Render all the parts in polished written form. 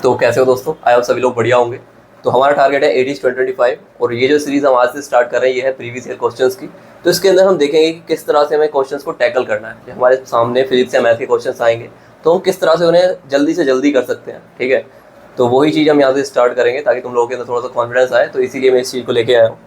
तो कैसे हो दोस्तों, आई होप सभी लोग बढ़िया होंगे। तो हमारा टारगेट है 80/25 और ये जो सीरीज़ हम आज से स्टार्ट कर रहे हैं ये है प्रीवियस ईयर क्वेश्चंस की। तो इसके अंदर हम देखेंगे कि किस तरह से हमें क्वेश्चंस को टैकल करना है। जो हमारे सामने फिजिक्स या मैथ के क्वेश्चंस आएंगे तो हम किस तरह से उन्हें जल्दी से जल्दी कर सकते हैं, ठीक है। तो वही चीज़ हम यहाँ से स्टार्ट करेंगे ताकि तुम लोगों के अंदर थोड़ा सा कॉन्फिडेंस आए, तो इसीलिए मैं इस चीज़ को लेके आया हूँ।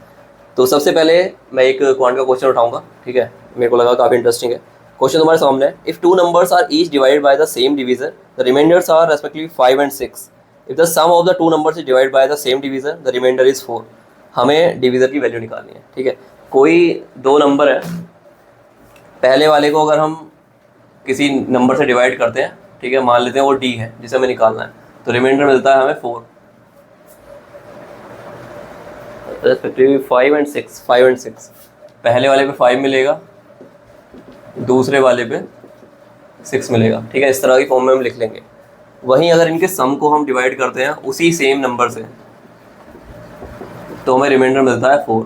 तो सबसे पहले मैं एक क्वांट का क्वेश्चन उठाऊंगा, ठीक है। मेरे को लगा काफ़ी इंटरेस्टिंग है। क्वेश्चन तुम्हारे सामने है, if two numbers are each divided by the same divisor the remainders are respectively 5 and 6। If the sum of the two numbers is divided by the same divisor the remainder is 4। हमें divisor की value निकालनी है, ठीक है। कोई दो number है, पहले वाले को अगर हम किसी नंबर से डिवाइड करते हैं, ठीक है, मान लेते हैं वो डी है जिसे हमें निकालना है, तो रिमाइंडर मिलता है हमें 4 रेस्पेक्टिवली 5 and 6। पहले वाले पे 5 मिलेगा, दूसरे वाले पे 6 मिलेगा, ठीक है। इस तरह की फॉर्म में हम लिख लेंगे। वहीं अगर इनके सम को हम डिवाइड करते हैं उसी सेम नंबर से तो हमें रिमाइंडर मिलता है 4।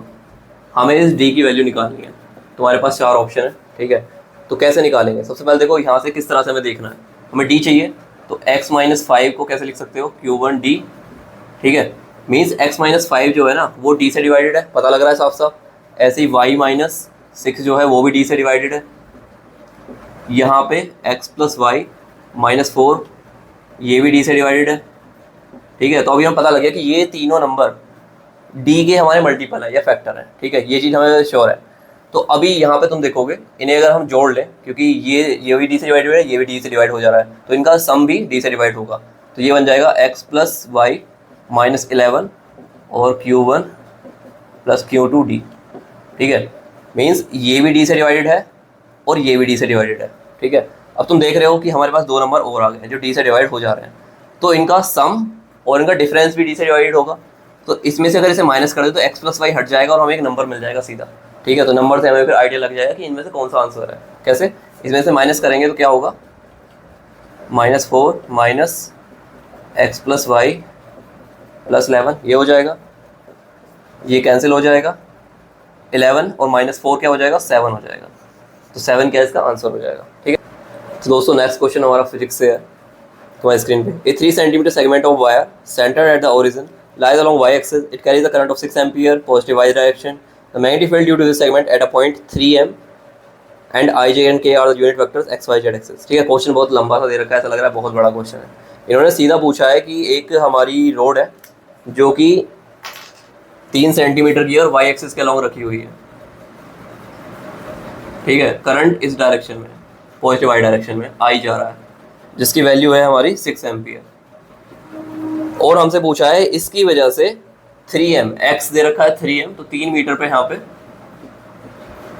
हमें इस डी की वैल्यू निकालनी है। तुम्हारे पास 4 ऑप्शन है, ठीक है। तो कैसे निकालेंगे? सबसे पहले देखो यहाँ से किस तरह से हमें देखना है। हमें डी चाहिए तो x - 5 को कैसे लिख सकते हो, Q1D, ठीक है। मीन्स x - 5 जो है ना वो d से डिवाइडेड है, पता लग रहा है साफ साफ। ऐसे ही y - 6 जो है वो भी d से डिवाइडेड है। यहाँ पे x + y - 4 ये भी d से डिवाइडेड है, ठीक है। तो अभी हम पता लग गया कि ये तीनों नंबर d के हमारे मल्टीपल है या फैक्टर है, ठीक है। ये चीज़ हमें श्योर है। तो अभी यहाँ पे तुम देखोगे इन्हें अगर हम जोड़ लें, क्योंकि ये भी d से डिवाइड है, ये भी d से डिवाइड हो जा रहा है, तो इनका सम भी d से डिवाइड होगा। तो ये बन जाएगा x + y - 11 और Q1 + Q2D, ठीक है। मीन्स ये भी d से डिवाइडेड है और ये भी d से डिवाइडेड है, ठीक है। अब तुम देख रहे हो कि हमारे पास दो नंबर और आ गए हैं जो d से डिवाइड हो जा रहे हैं, तो इनका सम और इनका डिफरेंस भी d से डिवाइडेड होगा। तो इसमें से अगर इसे माइनस कर दे तो x + y हट जाएगा और हमें एक नंबर मिल जाएगा सीधा, ठीक है। तो नंबर से हमें फिर आइडिया लग जाएगा कि इनमें से कौन सा आंसर है। कैसे? इसमें से माइनस करेंगे तो क्या होगा, -4 माइनस x + y + 11 ये हो जाएगा, ये कैंसिल हो जाएगा। 11 और -4 क्या हो जाएगा, 7 हो जाएगा। तो 7 क्या इसका आंसर हो जाएगा, ठीक है। तो दोस्तों नेक्स्ट क्वेश्चन हमारा फिजिक्स से है। तुम्हारी स्क्रीन पे, ए 3 cm segment of wire centred at the origin lies along y axis. It carries a current of 6 ampere positive y direction. The magnetic field due to this segment at a point 3m and I, J and K are the unit vectors x, y, z axis। ठीक है। Question बहुत लंबा सा दे रखा है, ऐसा लग रहा है बहुत बड़ा क्वेश्चन है। इन्होंने सीधा पूछा है कि एक हमारी रोड है जो कि 3 सेंटीमीटर की और y एक्सिस के अलॉन्ग रखी हुई है, ठीक है। करंट इस डायरेक्शन में, पॉजिटिव y डायरेक्शन में I जा रहा है, जिसकी वैल्यू है हमारी 6 एम्पियर। और हमसे पूछा है इसकी वजह से 3m, x दे रखा है 3m, तो 3 मीटर पे यहाँ पे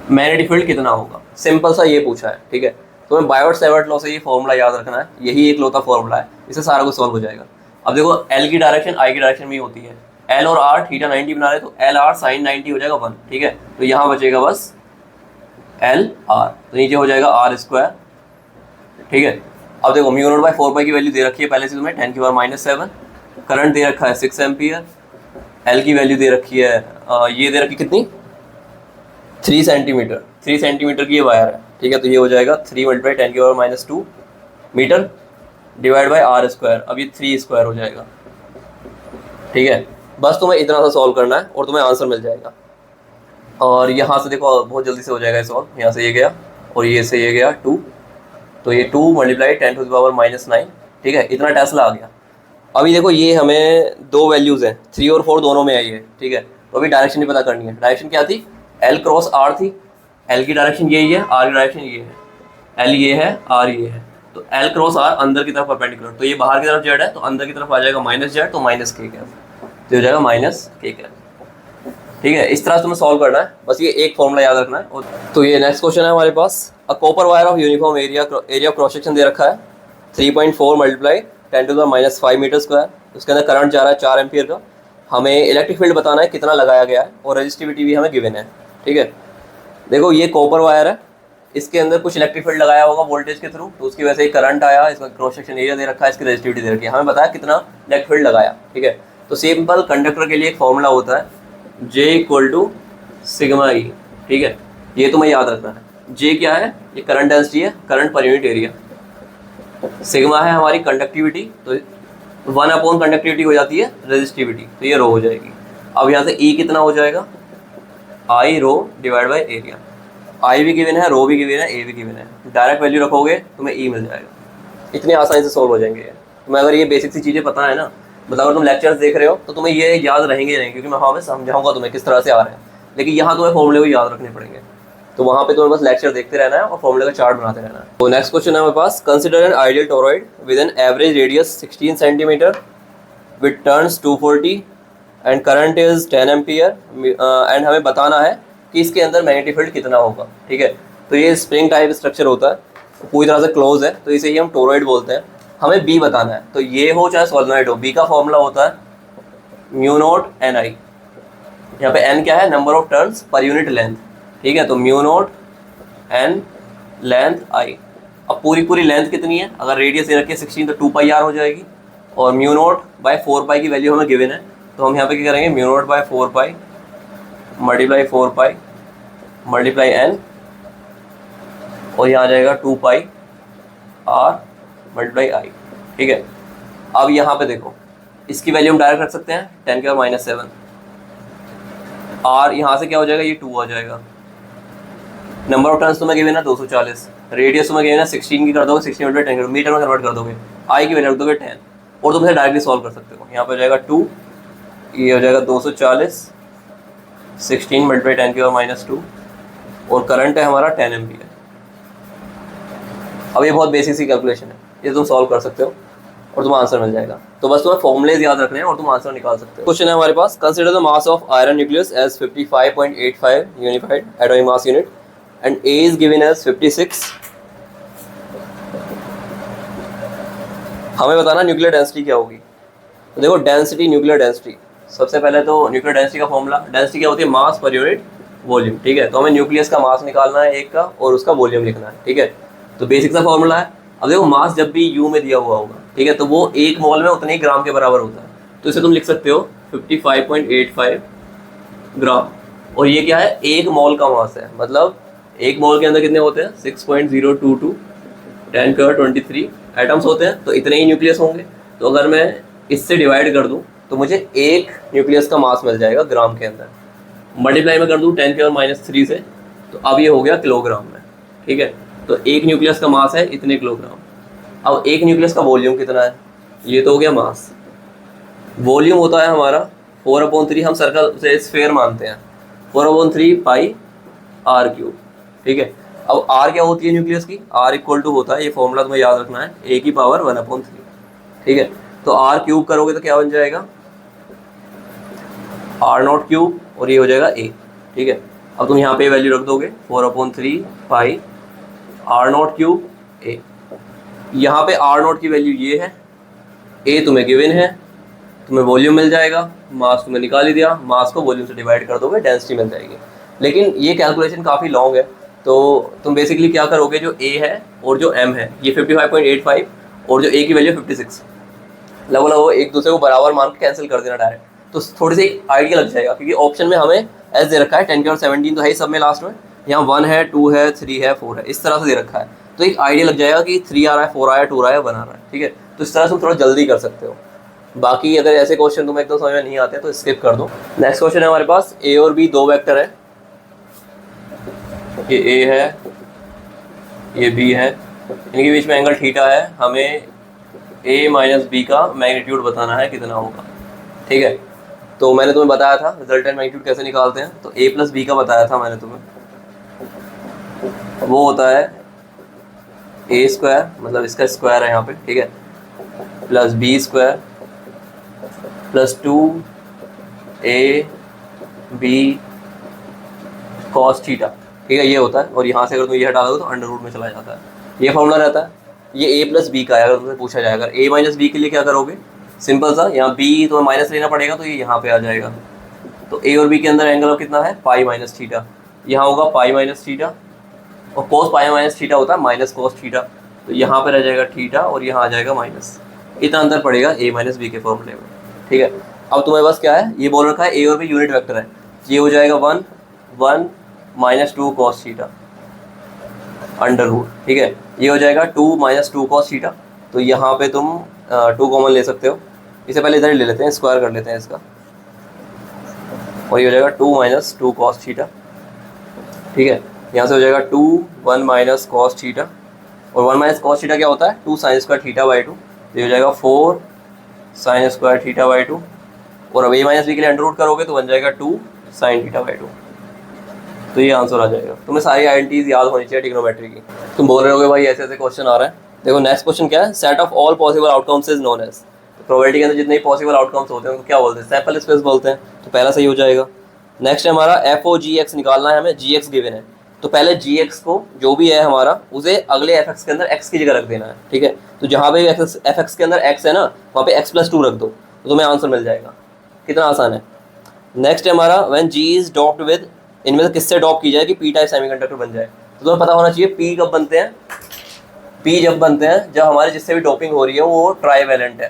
मैग्नेटिक फील्ड कितना होगा। सिंपल सा ये पूछा है, ठीक है। तो हमें बायोट-सैवर्ट लॉ से ये फॉर्मूला याद रखना है, यही एक लौता फॉर्मूला है, इससे सारा कुछ सॉल्व हो जाएगा। अब देखो l की डायरेक्शन I की डायरेक्शन में ही होती है। l और r थीटा 90 बना रहे तो LR sin 90 हो जाएगा 1, ठीक है। तो यहाँ बचेगा बस LR, तो नीचे हो जाएगा r², ठीक है। अब देखो μ0/4 की वैल्यू दे रखी है पहले से तुम्हें 10⁻⁷। करंट दे रखा है 6 एम्पियर। एल की वैल्यू दे रखी है ये दे रखी कितनी, 3 सेंटीमीटर। 3 सेंटीमीटर की ये वायर है, ठीक है। तो ये हो जाएगा 3 × 10⁻² मीटर डिवाइड बाय r²। अब ये 3² हो जाएगा, ठीक है। बस तुम्हें इतना सा सॉल्व करना है और तुम्हें आंसर मिल जाएगा। और यहाँ से देखो बहुत जल्दी से हो जाएगा सॉल्व। यहाँ से ये गया और ये से ये गया 2, तो ये 2 × 10⁻⁹, ठीक है। इतना टेस्ला आ गया। अभी देखो ये हमें दो वैल्यूज़ हैं, 3 और 4 दोनों में आई है, ठीक है। तो अभी डायरेक्शन भी पता करनी है। डायरेक्शन क्या थी, L क्रॉस R थी। L की डायरेक्शन यही है, R की डायरेक्शन ये है। L ये है, R ये है, तो L क्रॉस R अंदर की तरफ परपेंडिकुलर, तो ये बाहर की तरफ जेड है, तो अंदर की तरफ आ जाएगा -z, तो -k, तो हो जाएगा -k, ठीक है। इस तरह से तुम्हें सॉल्व करना है, बस ये एक फॉर्मूला याद रखना है। तो ये नेक्स्ट क्वेश्चन है हमारे पास। A copper wire of uniform area of cross section दे रखा है 3.4 × 10⁻⁵ मीटर स्क्वायर। उसके अंदर करंट जा रहा है 4 एम्पियर का। हमें इलेक्ट्रिक फील्ड बताना है कितना लगाया गया है और रेजिस्टिविटी भी हमें गिवन है, ठीक है। देखो ये कॉपर वायर है, इसके अंदर कुछ इलेक्ट्रिक फील्ड लगाया होगा वोल्टेज के थ्रू, तो उसकी वजह से एक करंट आया, इसका क्रॉस सेक्शन एरिया दे रखा है, इसकी रेजिस्टिविटी दे रखी है, हमें बताया कितना इलेक्ट्रिक फील्ड लगाया, ठीक है। तो सिंपल कंडक्टर के लिए एक फॉर्मूला होता है J = σE, ठीक है। ये तुम्हें याद रखना है। J क्या है, ये करंट डेंसिटी है, current per unit area. Sigma है हमारी कंडक्टिविटी, तो 1 अपॉन कंडक्टिविटी हो जाती है रेजिस्टिविटी, तो ये रो हो जाएगी। अब यहाँ से E कितना हो जाएगा, आई रो डिवाइड बाई एरिया। आई भी गिवन है, रो भी गिवन है, ए भी गिवन है, डायरेक्ट वैल्यू रखोगे तुम्हें ई मिल जाएगा। इतनी आसानी से सोल्व हो जाएंगे ये। तुम्हें अगर ये बेसिक सी चीज़ें पता है ना, मतलब अगर तुम लेक्चर्स देख रहे हो तो तुम्हें ये याद रहेंगे नहीं, क्योंकि मैं वहाँ पे समझाऊंगा तुम्हें किस तरह से आ रहे हैं, लेकिन यहाँ तुम्हें फॉर्मूले को याद रखने पड़ेंगे। तो वहाँ पे तुम्हें बस लेक्चर देखते रहना है और फॉर्मूले का चार्ट बनाते रहना है। तो नेक्स्ट क्वेश्चन है हमारे पास, consider an ideal toroid with an average radius 16 centimetre with turns 240 and current is 10 ampere and हमें बताना है कि इसके अंदर मैग्नेटिक फील्ड कितना होगा। ठीक है, तो ये स्प्रिंग टाइप स्ट्रक्चर होता है, पूरी तरह से क्लोज है, तो इसे ही हम टोरॉइड बोलते हैं। हमें बी बताना है, तो ये हो चाहे सोलेनोइड हो, बी का फॉर्मूला होता है म्यू नोट एन आई। यहाँ पे एन क्या है, number of turns per unit length. ठीक है, तो म्यू नोट एन लेंथ आई। अब पूरी लेंथ कितनी है, अगर रेडियस ये रखिए 16 तो 2 पाई आर हो जाएगी, और म्यू नोट बाय 4 पाई की वैल्यू हमें गिवन है, तो हम यहाँ पे क्या करेंगे, mu naught by 4 pi multiply 4 pi multiply N, और यहाँ आ जाएगा 2 पाई आर मल्टीप्लाई आई। ठीक है, अब यहाँ पे देखो इसकी वैल्यू हम डायरेक्ट रख सकते हैं 10 के पावर -7। आर यहाँ से क्या हो जाएगा, ये 2 आ जाएगा। नंबर ऑफ टर्न्स तुम्हें गिवन है 240, रेडियस तुम्हें गिवन है 16 की कर दोगे, 16 × 10 मीटर में कन्वर्ट कर दोगे, आई की वैल्यू रख दोगे 10, और तुम इसे डायरेक्टली सॉल्व कर सकते हो। यहाँ पे हो जाएगा 2, ये हो जाएगा 240, 16 मल्टीप्लाई 10 के पावर -2, और करंट है हमारा 10 एम्पियर। अब ये बहुत बेसिक सी कैलकुलेशन है, ये तुम सॉल्व कर सकते हो और तुम्हें आंसर मिल जाएगा। तो बस तुम्हें फॉर्मूलेज याद रखने हैं और तुम आंसर निकाल सकते हो। क्वेश्चन है हमारे पास, consider the mass of iron nucleus as 55.85 unified atomic mass unit and A is given as 56। हमें बताना न्यूक्लियर डेंसिटी क्या होगी। तो देखो डेंसिटी, न्यूक्लियर डेंसिटी, सबसे पहले तो न्यूक्लियर डेंसिटी का फॉर्मूला, डेंसिटी क्या होती है, मास पर यूनिट वॉल्यूम। ठीक है, तो हमें न्यूक्लियस का मास निकालना है एक का, और उसका वॉल्यूम लिखना है। ठीक है, तो बेसिक सा फॉर्मूला है। अब देखो मास जब भी यू में दिया हुआ होगा, ठीक है, तो वो एक मोल में उतने ही ग्राम के बराबर होता है, तो इसे तुम लिख सकते हो 55.85 ग्राम। और ये क्या है, एक मोल का मास है, मतलब एक मोल के अंदर कितने होते हैं, 6.022 10 के पावर 23 एटम्स होते हैं, तो इतने ही न्यूक्लियस होंगे। तो अगर मैं इससे डिवाइड कर दूं तो मुझे एक न्यूक्लियस का मास मिल जाएगा ग्राम के अंदर, मल्टीप्लाई में कर दूं 10 के पावर -3 से, तो अब ये हो गया किलोग्राम में। ठीक है, तो एक न्यूक्लियस का मास है इतने किलोग्राम। अब एक न्यूक्लियस का वॉल्यूम कितना है, ये तो हो गया मास। वॉल्यूम होता है हमारा 4/3, हम सर्कल से स्फीयर मानते हैं, 4/3 पाई आर क्यूब। ठीक है, अब आर क्या होती है न्यूक्लियस की, आर इक्वल टू होता है, ये फॉर्मूला तुम्हें याद रखना है, ए की पावर 1/3। ठीक है, तो आर क्यूब करोगे तो क्या बन जाएगा, आर नॉट क्यूब, और ये हो जाएगा ए। ठीक है, अब तुम यहाँ पे वैल्यू रख दोगे 4/3 पाई आर नॉट क्यूब ए। यहाँ पे आर नॉट की वैल्यू ये है, ए तुम्हें गिवन है, तुम्हें वॉल्यूम मिल जाएगा, मास तुम्हें निकाल ही दिया, मास को वॉल्यूम से डिवाइड कर दोगे, डेंसिटी मिल जाएगी। लेकिन ये कैलकुलेशन काफ़ी लॉन्ग है, तो तुम बेसिकली क्या करोगे, जो ए है और जो एम है, ये 55.85 और जो ए की वैल्यू 56, लगभग एक दूसरे को बराबर मान के कैंसिल कर देना डायरेक्ट, तो थोड़ी सी आइडिया लग जाएगा। क्योंकि ऑप्शन में हमें एस दे रखा है 10 के पावर 17 तो है ही सब में लास्ट में, यहाँ 1 है, 2 है, 3 है, 4 है, इस तरह से दे रखा है, तो एक आइडिया लग जाएगा कि 3 आ रहा है, 4 आया, 2 आ रहा है, 1 आ रहा है। ठीक है, तो इस तरह से तुम थोड़ा जल्दी कर सकते हो। बाकी अगर ऐसे क्वेश्चन तुम्हें एकदम समझ में नहीं आते तो स्किप कर दो। नेक्स्ट क्वेश्चन है हमारे पास, ए और बी दो वेक्टर है, ये ए है, ये बी है, इनके बीच में एंगल थीटा है, हमें ए माइनस बी का मैग्नीट्यूड बताना है कितना होगा। ठीक है, तो मैंने तुम्हें बताया था रिजल्टेंट मैग्नीट्यूड कैसे निकालते हैं, तो ए प्लस बी का बताया था मैंने तुम्हें, वो होता है ए स्क्वायर, मतलब इसका स्क्वायर है यहाँ पे, ठीक है, plus B square plus 2 A B cos theta. ठीक है, ये होता है, और यहाँ से अगर तुम ये हटा दो तो अंडर रूट में चला जाता है, ये फॉर्मूला रहता है। ये ए प्लस बी का है, अगर तुमसे पूछा जाए, अगर ए माइनस बी के लिए क्या करोगे, सिंपल सा, यहाँ बी तुम्हें माइनस लेना पड़ेगा, तो ये यहाँ पे आ जाएगा। तो ए और बी के अंदर एंगल कितना है, पाई माइनस थीटा, यहाँ होगा पाई माइनस थीटा, और कोस पाई माइनस थीटा होता है माइनस कोस थीटा, तो यहाँ पे रह जाएगा थीटा और यहाँ आ जाएगा माइनस, इतना अंतर पड़ेगा ए माइनस बी के फॉर्मूले में। ठीक है, अब तुम्हें बस क्या है, ये बोल रखा है ए और बी यूनिट वेक्टर है, ये हो जाएगा 1 minus 2 cos theta under root. ठीक है, ये हो जाएगा 2 माइनस 2 कॉस थीटा, तो यहाँ पे तुम 2 कॉमन ले सकते हो, इसे पहले इधर ही ले लेते हैं, स्क्वायर कर लेते हैं इसका, और ये हो जाएगा 2 माइनस 2 कॉस थीटा। ठीक है, यहाँ से हो जाएगा 2 1 माइनस कॉस थीटा, और 1 माइनस कॉस थीटा क्या होता है 2 साइन स्क्वायर थीटा बाई 2, ये हो जाएगा 4 साइन स्क्वायर थीटा बाई 2, और अब a माइनस बी के लिए अंडर रूट करोगे तो बन जाएगा 2 साइन थीटा बाई 2। तो ये आंसर आ जाएगा। तुम्हें सारी आइडेंटिटीज याद होनी चाहिए ट्रिग्नोमेट्री की। तुम बोल रहे होगे भाई ऐसे ऐसे क्वेश्चन आ रहा है। देखो नेक्स्ट क्वेश्चन क्या है, set of all possible outcomes is known as. Probability के अंदर जितने पॉसिबल आउटकम्स होते हैं उनको क्या बोलते हैं, सैंपल स्पेस बोलते हैं। तो पहला सही हो जाएगा। नेक्स्ट है हमारा एफ ओ जी एक्स निकालना है हमें, जी एक्स गिवन है, तो पहले जी एक्स को जो भी है हमारा उसे अगले एफ एक्स के अंदर एक्स की जगह रख देना है। ठीक है, तो जहाँ पे एफ एक्स के अंदर एक्स है ना वहाँ पे एक्स प्लस 2 रख दो तो तुम्हें आंसर मिल जाएगा। कितना आसान है। नेक्स्ट है हमारा when G is doped with, इनमें से किससे डॉप की जाए कि पी टाइप सेमीकंडक्टर बन जाए। तो तुम्हें पता होना चाहिए पी कब बनते हैं, पी जब बनते हैं जब हमारे जिससे भी डोपिंग हो रही है वो ट्राईवैलेंट है।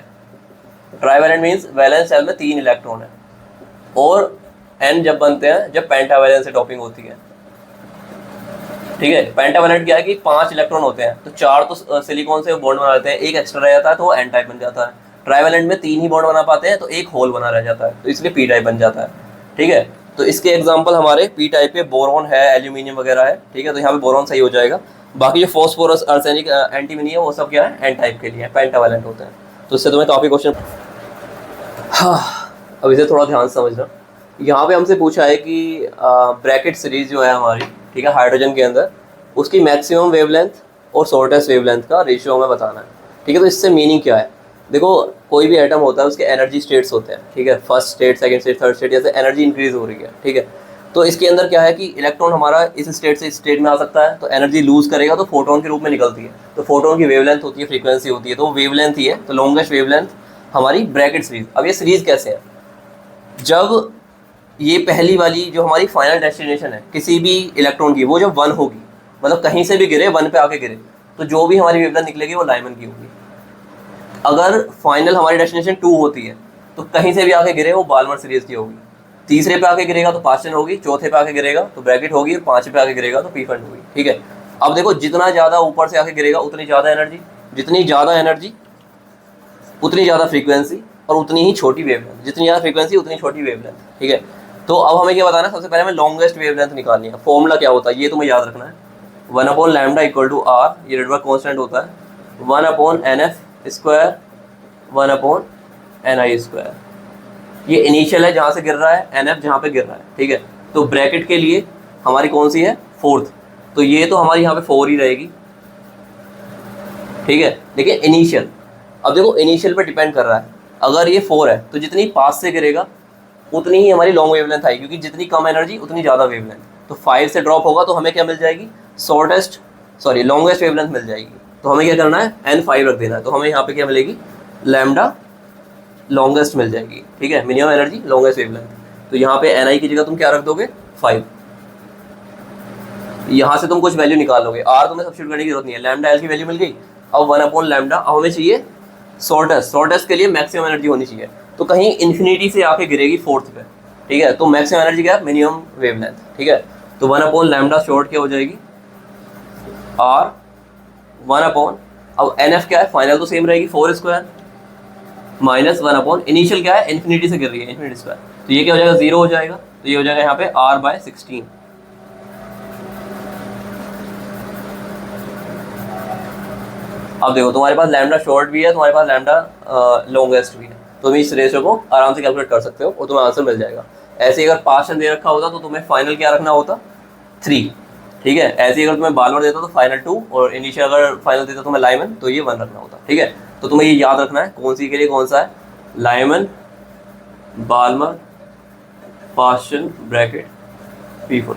ट्राईवैलेंट मीन्स वैलेंस शेल में 3 इलेक्ट्रॉन है, और एन जब बनते हैं जब पेंटावैलेंस से डोपिंग होती है। ठीक है, पेंटावैलेंट क्या है कि 5 इलेक्ट्रॉन होते हैं, तो 4 तो सिलिकॉन से बॉन्ड बना लेते हैं, एक एक्स्ट्रा रह जाता है तो वो एन टाइप बन जाता है। ट्राईवैलेंट में 3 ही बॉन्ड बना पाते हैं तो एक होल बना रह जाता है, तो इसलिए पी टाइप बन जाता है। ठीक है, तो इसके एग्जांपल हमारे पी टाइप पे बोरॉन है, एल्यूमिनियम वगैरह है। ठीक है, तो यहाँ पे बोरॉन सही हो जाएगा। बाकी जो फॉस्फोरस, आर्सेनिक, एंटीमनी है वो सब क्या है एन टाइप के लिए पेंटावैलेंट होते हैं। तो इससे तुम्हें काफ़ी क्वेश्चन। हाँ, अब इसे थोड़ा ध्यान से समझना। यहाँ पे हमसे पूछा है कि ब्रैकेट सीरीज जो है हमारी, ठीक है, हाइड्रोजन के अंदर उसकी मैक्सिमम वेवलेंथ और शॉर्टेस्ट वेवलेंथ का रेशियो हमें बताना है। ठीक है, तो इससे मीनिंग क्या है। देखो कोई भी एटम होता है उसके एनर्जी स्टेट्स होते हैं। ठीक है, first state, second state, third state, जैसे एनर्जी इंक्रीज हो रही है। ठीक है, तो इसके अंदर क्या है कि इलेक्ट्रॉन हमारा इस स्टेट से इस स्टेट में आ सकता है, तो एनर्जी लूज करेगा तो फोटोन के रूप में निकलती है। तो फोटोन की वेवलेंथ होती है, फ्रीक्वेंसी होती है, तो वो वेवलेंथ ही है। तो लॉन्गेस्ट वेवलेंथ हमारी ब्रैकेट सीरीज। अब ये सीरीज कैसे है, जब ये पहली वाली जो हमारी फाइनल डेस्टिनेशन है किसी भी इलेक्ट्रॉन की, वो जब 1 होगी, मतलब कहीं से भी गिरे 1 पे आके गिरे, तो जो भी हमारी वेवलेंथ निकलेगी वो लाइमन की होगी। अगर फाइनल हमारी डेस्टिनेशन 2 होती है तो कहीं से भी आके गिरे वो बाल्मर सीरीज की होगी। तीसरे पे आके गिरेगा तो पास्टन होगी, चौथे पे आके गिरेगा तो ब्रैकेट होगी, और 5 पे आके गिरेगा तो पीफंड होगी। ठीक है, अब देखो जितना ज़्यादा ऊपर से आके गिरेगा उतनी ज़्यादा एनर्जी, जितनी ज़्यादा एनर्जी उतनी ज़्यादा फ्रीक्वेंसी, और उतनी ही छोटी वेवलेंथ, जितनी ज़्यादा फ्रीक्वेंसी उतनी छोटी वेवलेंथ। ठीक है, तो अब हमें क्या बताना है, सबसे पहले हमें लॉन्गेस्ट वेवलेंथ निकालनी है। फॉर्मूला क्या होता है ये तुम्हें याद रखना है, 1/λ = r, ये रेडबर्ग कांस्टेंट होता है, 1/nf², 1/ni²। ये इनिशियल है जहाँ से गिर रहा है, nf जहाँ पे गिर रहा है। ठीक है, तो ब्रैकेट के लिए हमारी कौन सी है, 4th, तो ये तो हमारी यहाँ पे 4 ही रहेगी। ठीक है, देखिए इनिशियल, अब देखो इनिशियल पे डिपेंड कर रहा है। अगर ये 4 है तो जितनी पास से गिरेगा उतनी ही हमारी लॉन्ग वेवलेंथ आएगी, क्योंकि जितनी कम एनर्जी उतनी ज़्यादा वेवलेंथ। तो 5 से ड्रॉप होगा तो हमें क्या मिल जाएगी, लॉन्गेस्ट वेवलेंथ मिल जाएगी। तो हमें क्या करना है, n5 रख देना है, तो हमें यहाँ पे क्या मिलेगी, लैम्डा लॉन्गेस्ट मिल जाएगी। ठीक है, मिनिमम एनर्जी लॉन्गेस्ट वेवलेंथ। तो यहाँ पे ni की जगह तुम क्या रख दोगे, 5। यहाँ से तुम कुछ वैल्यू निकाल लोगे, r तुम्हें सब्स्टिट्यूट करने की जरूरत नहीं है, लैम्डा l की वैल्यू मिल गई। अब 1/λ, अब हमें चाहिए शॉर्टेस्ट के लिए मैक्सिमम एनर्जी होनी चाहिए, तो कहीं इन्फिनिटी से आके गिरेगी 4th पे। ठीक है, तो मैक्सिमम एनर्जी क्या है, मिनिमम वेवलेंथ। ठीक है, तो 1/λ शॉर्ट क्या हो जाएगी, r 1/, अब nf क्या है, फाइनल तो सेम रहेगी 4² माइनस 1/, इनिशियल क्या है, इन्फिनिटी से गिर रही है, इन्फिनिटी², तो ये क्या हो जाएगा, 0 हो जाएगा। तो ये हो जाएगा यहाँ पे r/16। अब देखो तुम्हारे पास लैम्डा शॉर्ट भी है, तुम्हारे पास लैम्डा लॉन्गेस्ट भी है, तुम इस रेशियो को आराम से कैलकुलेट कर सकते हो और तुम्हें आंसर मिल जाएगा। ऐसे अगर पास्टन दे रखा होता तो तुम्हें फाइनल क्या रखना होता, 3। ठीक है, ऐसे अगर तुम्हें बाल्मर देता तो फाइनल 2, और इनिशियल अगर फाइनल देता तुम्हें लाइमन तो ये 1 रखना होता। ठीक है, तो तुम्हें ये याद रखना है कौन सी के लिए कौन सा है, लाइमन, बाल्मर, पास्टन, ब्रैकेट, पीफुल।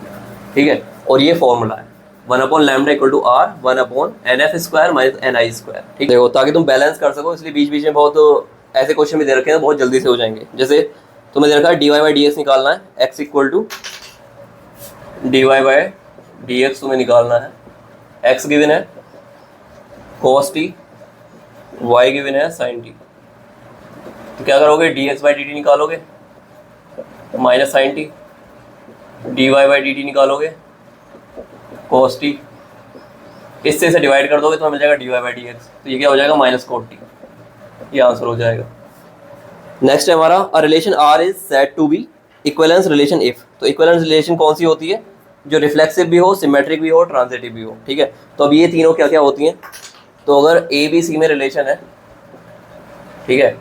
ठीक है, और ये फॉर्मूला है 1/λ = r 1/nf² माइनस ni²। ठीक, देखो ताकि तुम बैलेंस कर सको, इसलिए बीच बीच में बहुत ऐसे क्वेश्चन भी दे रखे हैं बहुत जल्दी से हो जाएंगे। जैसे तुम्हें दे रखा है dy/dx निकालना है, x = dy/dx तुम्हें निकालना है। x गिवन है cos t, y गिवन है sin t, तो क्या करोगे, dx/dt निकालोगे माइनस sin t, dy/dt निकालोगे cos t, इससे इसे डिवाइड कर दोगे तो हमें मिल जाएगा dy/dx, तो ये क्या हो जाएगा, माइनस cot t। ये आंसर हो जाएगा। नेक्स्ट है हमारा a relation R is said to be equivalence relation if. तो इक्विवेलेंस रिलेशन कौन सी होती है? जो रिफ्लेक्सिव भी हो, सिमेट्रिक भी हो, ट्रांजिटिव भी हो। ठीक है, तो अब ये तीनों क्या क्या होती हैं? तो अगर ए बी सी में रिलेशन है, ठीक है,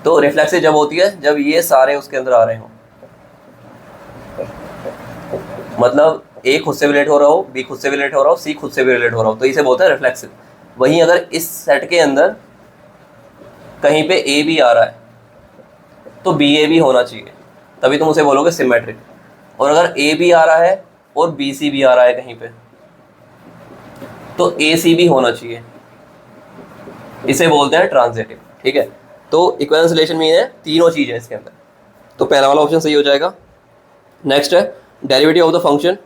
तो रिफ्लेक्सिव जब होती है जब ये सारे उसके अंदर आ रहे हो, मतलब ए खुद से रिलेट हो रहा हो, बी खुद से रिलेट हो रहा हो, सी खुद से भी रिलेट हो रहा हो, तो इसे बोलते हैं रिफ्लेक्सिव। वहीं अगर इस सेट के अंदर कहीं पे ए भी आ रहा है तो बी ए भी होना चाहिए, तभी तुम उसे बोलोगे सिमेट्रिक। और अगर ए भी आ रहा है और बी सी भी आ रहा है कहीं पे, तो ए सी भी होना चाहिए, इसे बोलते हैं ट्रांजिटिव। ठीक है, तो इक्विवेलेंस रिलेशन में है तीनों चीज़ें इसके अंदर, तो पहला वाला ऑप्शन सही हो जाएगा। नेक्स्ट है derivative of the function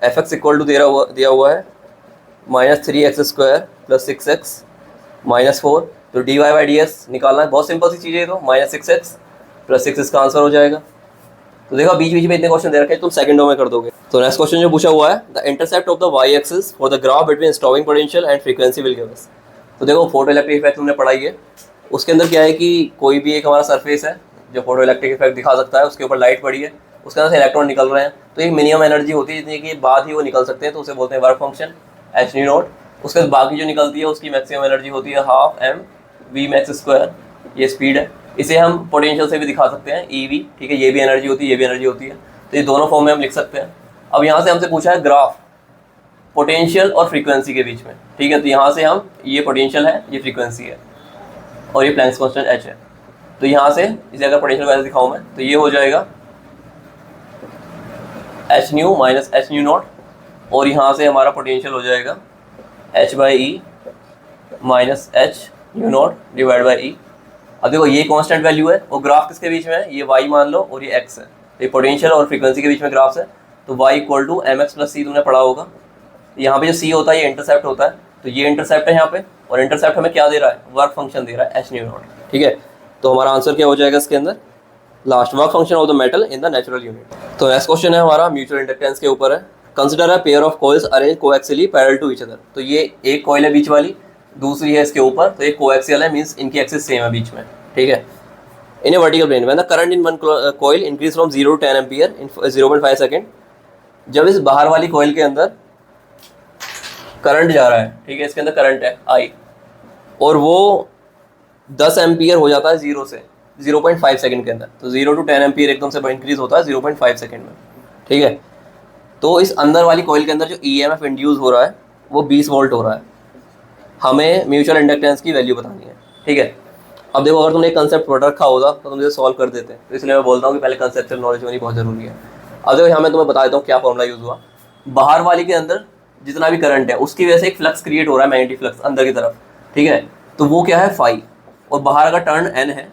F X equal to दिया हुआ है -3x² + 6x -4, तो dy बाई डी एक्स निकालना है। बहुत सिंपल सी चीज़ है, तो -6x + 6x का आंसर हो जाएगा। तो देखो बीच बीच में इतने क्वेश्चन दे रखे हैं, तुम सेकंडों में कर दोगे। तो नेक्स्ट क्वेश्चन जो पूछा हुआ है, the intercept of the Y axis for the graph between stopping potential and frequency will give us. तो देखो फोटो इलेक्ट्रिक इफेक्ट तुमने पढ़ाई है, उसके अंदर क्या है कि कोई भी एक हमारा सरफेस है जो फोटो इलेक्ट्रिक इफेक्ट दिखा सकता है, उसके ऊपर लाइट पड़ी है, उसके अंदर से इलेक्ट्रॉन निकल रहे हैं, तो एक मिनिमम एनर्जी होती है जितनी के बाद ही वो निकल सकते हैं, तो उसे बोलते हैं वर्क फंक्शन h0। उसके बाद बाकी जो निकलती है उसकी मैक्सिमम एनर्जी होती है ½mv²। ये स्पीड है, इसे हम पोटेंशियल से भी दिखा सकते हैं EV। ठीक है, ये भी एनर्जी होती है, ये भी एनर्जी होती है, तो ये दोनों फॉर्म में हम लिख सकते हैं। अब यहाँ से हमसे पूछा है ग्राफ पोटेंशियल और फ्रीक्वेंसी के बीच में। ठीक है, तो यहाँ से हम ये पोटेंशियल है, ये फ्रीक्वेंसी है, और ये प्लैंक्स कांस्टेंट h है। तो यहाँ से इसे अगर पोटेंशियल वैल्यू दिखाऊँ मैं, तो ये हो जाएगा h-nu - h-nu0, और यहाँ से हमारा पोटेंशियल हो जाएगा h/e - h-nu0 / e। अब देखो ये कांस्टेंट वैल्यू है, और ग्राफ किसके बीच में है? ये y मान लो और ये x है, ये पोटेंशियल और फ्रीक्वेंसी के बीच में ग्राफ्स है। तो y = mx + c तुमने पढ़ा होगा। यहाँ पे जो c होता है ये इंटरसेप्ट होता है, तो ये इंटरसेप्ट है यहाँ पे, और इंटरसेप्ट हमें क्या दे रहा है? वर्क फंक्शन दे रहा है h-nu0। ठीक है, तो हमारा आंसर क्या हो जाएगा इसके अंदर? Last, work function of the metal in the natural unit. तो नेक्स्ट क्वेश्चन है हमारा म्यूचुअल इंडक्टेंस के ऊपर है। Consider a pair of coils arrange coaxially parallel to each other. तो ये एक कॉइल है बीच वाली, दूसरी है इसके ऊपर, तो ये कोएक्सियल है, मींस इनकी एक्सिस सेम है बीच में। ठीक है, in a vertical plane when the current in one coil increase from 0 to 10 ampere in 0.5 second. जब इस बाहर वाली कॉइल के अंदर करंट जा रहा है, ठीक है, इसके अंदर करंट है I, और वो 10 एम्पियर हो जाता है 0 से 0.5 सेकंड के अंदर, तो 0 to 10 एम्पियर एकदम से इंक्रीज होता है 0.5 सेकंड में। ठीक है, तो इस अंदर वाली कॉइल के अंदर जो EMF इंड्यूस हो रहा है वो 20 वोल्ट हो रहा है। हमें म्यूचुअल इंडक्टेंस की वैल्यू बतानी है। ठीक है, अब देखो अगर तुमने एक कंसेप्ट पढ़ रखा होता तो तुम इसे सॉल्व कर देते, तो इसलिए मैं बोलता हूँ कि पहले कंसेप्चुअल नॉलेज होनी बहुत ज़रूरी है। अब देखो यहाँ मैं तुम्हें बता देता हूँ क्या फॉर्मूला यूज़ हुआ। बाहर वाली के अंदर जितना भी करंट है उसकी वजह से एक फ्लक्स क्रिएट हो रहा है, मैग्नेटिक फ्लक्स अंदर की तरफ। ठीक है, तो वो क्या है फाई, और बाहर अगर टर्न n है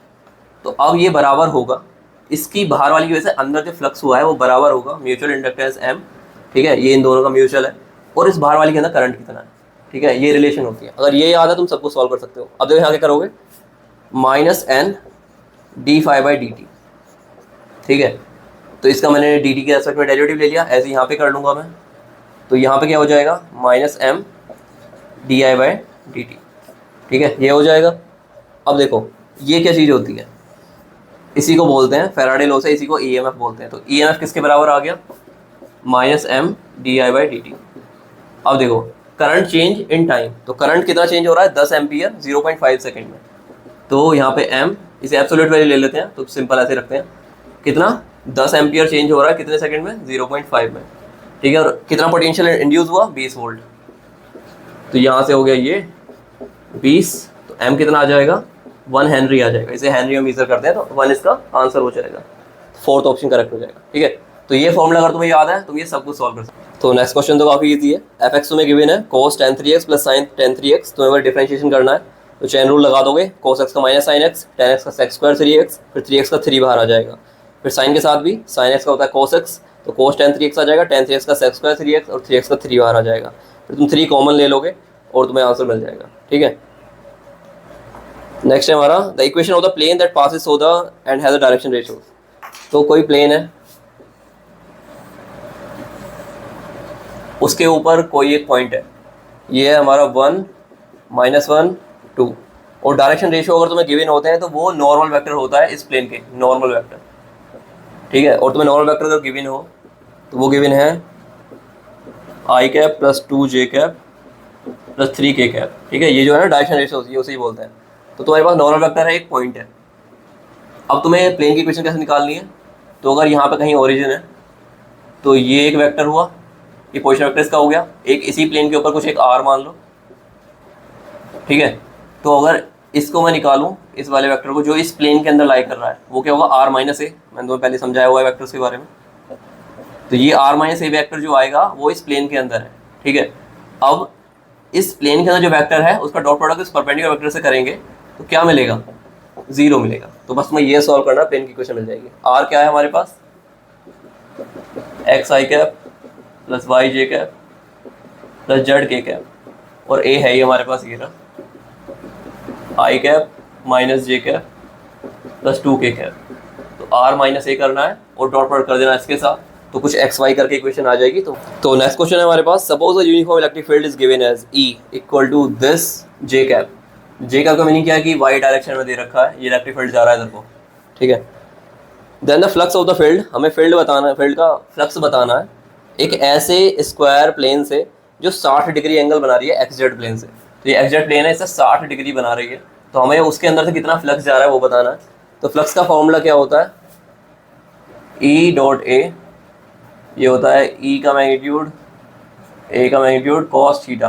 तो अब ये बराबर होगा इसकी बाहर वाली की वजह से अंदर जो फ्लक्स हुआ है वो बराबर होगा म्यूचुअल इंडक्टेंस m। ठीक है, ये इन दोनों का म्यूचुअल है, और इस बाहर वाली के अंदर करंट कितना है। ठीक है, ये रिलेशन होती है। अगर ये याद है तुम सबको सॉल्व कर सकते हो। अब देखो यहाँ क्या करोगे, -n dφ/dt। ठीक है, तो इसका मैंने dt के रेस्पेक्ट में डेरिवेटिव ले लिया, ऐसे यहाँ पे कर लूँगा मैं, तो यहाँ पे क्या हो जाएगा -m di/dt। ठीक है, ये हो जाएगा। अब देखो ये क्या चीज़ होती है, इसी को बोलते हैं फैराडे लॉ से, इसी को EMF बोलते हैं। तो EMF किसके बराबर आ गया? -m di/dt। अब देखो करंट चेंज इन टाइम, तो करंट कितना चेंज हो रहा है? 10 एम्पियर 0.5 सेकंड में। तो यहाँ पे m, इसे एब्सोल्यूट वैल्यू ले लेते हैं, तो सिंपल ऐसे रखते हैं, कितना 10 एम्पियर चेंज हो रहा है कितने सेकंड में? 0.5 में। ठीक है, और कितना पोटेंशियल इंड्यूस हुआ? 20 वोल्ट। तो यहाँ से हो गया ये 20, तो m कितना आ जाएगा? 1 हेनरी आ जाएगा। इसे हेनरी में मेजर करते हैं, तो 1 इसका आंसर हो जाएगा, फोर्थ ऑप्शन करेक्ट हो जाएगा। ठीक है, तो ये फॉर्मूला अगर तुम्हें याद है तुम ये सब कुछ सॉल्व कर सकते हो। तो नेक्स्ट क्वेश्चन तो काफ़ी ईजी है। f(x) तुम्हें गिवन है cos tan 3x + sin tan 3x। तुम्हें अगर डिफरेंशिएशन करना है तो चेन रूल लगा दोगे, cos x का -sin x, tan x का sec² 3x, फिर 3x का 3 बाहर आ जाएगा, फिर sin के साथ भी sin x का होता है cos x, तो cos tan 3x आ जाएगा, tan 3x का sec² 3x, और 3x का 3 बाहर आ जाएगा, फिर तुम 3 कॉमन ले लोगे और तुम्हें आंसर मिल जाएगा। ठीक है, नेक्स्ट है हमारा the equation of the plane that passes through the and has a direction ratio. तो कोई प्लेन है, उसके ऊपर कोई एक पॉइंट है, ये है हमारा 1 -1 2, और डायरेक्शन रेशियो अगर तुम्हें गिवन होते हैं तो वो नॉर्मल वेक्टर होता है इस प्लेन के, नॉर्मल वेक्टर, ठीक है। और तुम्हें नॉर्मल वेक्टर अगर गिवन हो तो वो गिवन है I cap plus 2j cap plus 3k cap, ठीक है। ये जो है ना डायरेक्शन रेशियो होती है उसे ही बोलते हैं। तो तुम्हारे पास नॉर्मल वेक्टर है, एक पॉइंट है। अब तुम्हें प्लेन की इक्वेशन कैसे निकालनी है, तो अगर यहाँ पे कहीं ओरिजिन है तो ये एक वेक्टर हुआ, ये पोजीशन वेक्टर इसका हो गया, एक इसी प्लेन के ऊपर कुछ एक r मान लो, ठीक है। तो अगर इसको मैं निकालूं, इस वाले वेक्टर को जो इस प्लेन के अंदर लाई कर रहा है, वो क्या होगा r माइनस ए, मैंने तुम्हें पहले समझाया हुआ है वेक्टर्स के बारे में। तो ये r माइनस ए वेक्टर जो आएगा वो इस प्लेन के अंदर है, ठीक है। अब इस प्लेन के अंदर जो वेक्टर है उसका डॉट प्रोडक्ट इस परपेंडिकुलर वेक्टर से करेंगे तो क्या मिलेगा, 0 मिलेगा। तो बस मैं ये सॉल्व करना, प्लेन की इक्वेशन मिल जाएगी। r क्या है हमारे पास, एक्स आई कैप प्लस वाई जे कैप प्लस जेड के कैप, और a है ये हमारे पास ये रहा आई कैप माइनस जे कैप प्लस 2k कैप। तो r माइनस ए करना है और डॉट प्रोडक्ट कर देना इसके साथ, तो कुछ एक्स वाई करके इक्वेशन आ जाएगी। तो नेक्स्ट क्वेश्चन है हमारे पास, suppose a uniform electric field is given as E equal to this J cap. J cap का मीनिंग क्या है कि वाई डायरेक्शन में दे रखा है, ये इलेक्ट्रिक फील्ड जा रहा है इधर को, ठीक है। Then the flux of the field, हमें फील्ड बताना है, फील्ड का फ्लक्स बताना है एक ऐसे स्क्वायर प्लेन से जो 60 डिग्री एंगल बना रही है एक्स जेड प्लेन से। तो ये एक्स जेड प्लेन है, इससे 60 डिग्री बना रही है, तो हमें उसके अंदर से कितना फ्लक्स जा रहा है वो बताना है। तो फ्लक्स का फॉर्मूला क्या होता है, E डॉट ए, ये होता है E का मैग्नीट्यूड, A का मैग्नीट्यूड कॉस थीटा,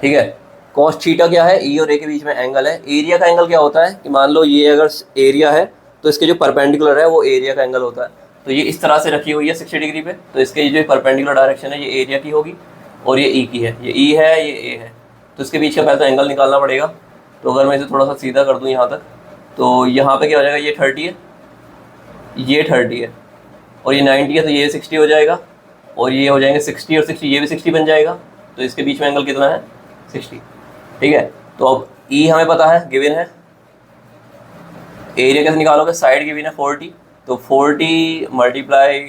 ठीक है। कॉस थीटा क्या है, E और A के बीच में एंगल है। एरिया का एंगल क्या होता है कि मान लो ये अगर एरिया है तो इसके जो परपेंडिकुलर है वो एरिया का एंगल होता है। तो ये इस तरह से रखी हुई है 60 डिग्री पे, तो इसके जो परपेंडिकुलर डायरेक्शन है ये एरिया की होगी और ये E की है, ये E है ये A है। तो इसके बीच का पहले तो एंगल निकालना पड़ेगा। तो अगर मैं इसे थोड़ा सा सीधा कर दूँ यहाँ तक, तो यहाँ पे क्या हो जाएगा, ये 30 है, ये 30 है और ये 90 है, तो ये 60 हो जाएगा और ये हो जाएंगे 60 और 60, ये भी 60 बन जाएगा। तो इसके बीच में एंगल कितना है, 60, ठीक है। तो अब E हमें पता है, गिवन है। एरिया कैसे निकालोगे, साइड गिवन है 40, तो 40 मल्टीप्लाई,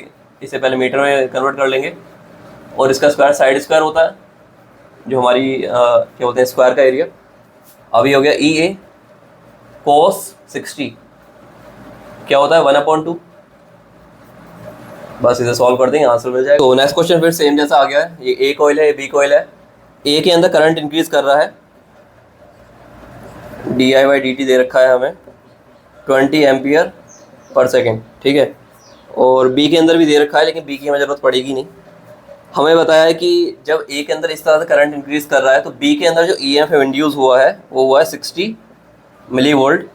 इसे पहले मीटर में कन्वर्ट कर लेंगे, और इसका स्क्वायर साइड स्क्वायर होता है जो हमारी क्या बोलते हैं स्क्वायर का एरिया। अभी हो गया ई ए कोस 60 क्या होता है 1/2। बस इसे सॉल्व कर देंगे, आंसर मिल जाएगा। तो नेक्स्ट क्वेश्चन फिर सेम जैसा आ गया है, ये ए कॉइल है, ये बी कॉइल है। ए के अंदर करंट इंक्रीज कर रहा है, di/dt दे रखा है हमें 20 एम्पियर पर सेकेंड, ठीक है। और बी के अंदर भी दे रखा है, लेकिन बी की हमें ज़रूरत पड़ेगी नहीं। हमें बताया है कि जब ए के अंदर इस तरह से करंट इंक्रीज कर रहा है तो बी के अंदर जो EMF इंड्यूस हुआ है वो हुआ है 60 मिली वोल्ट।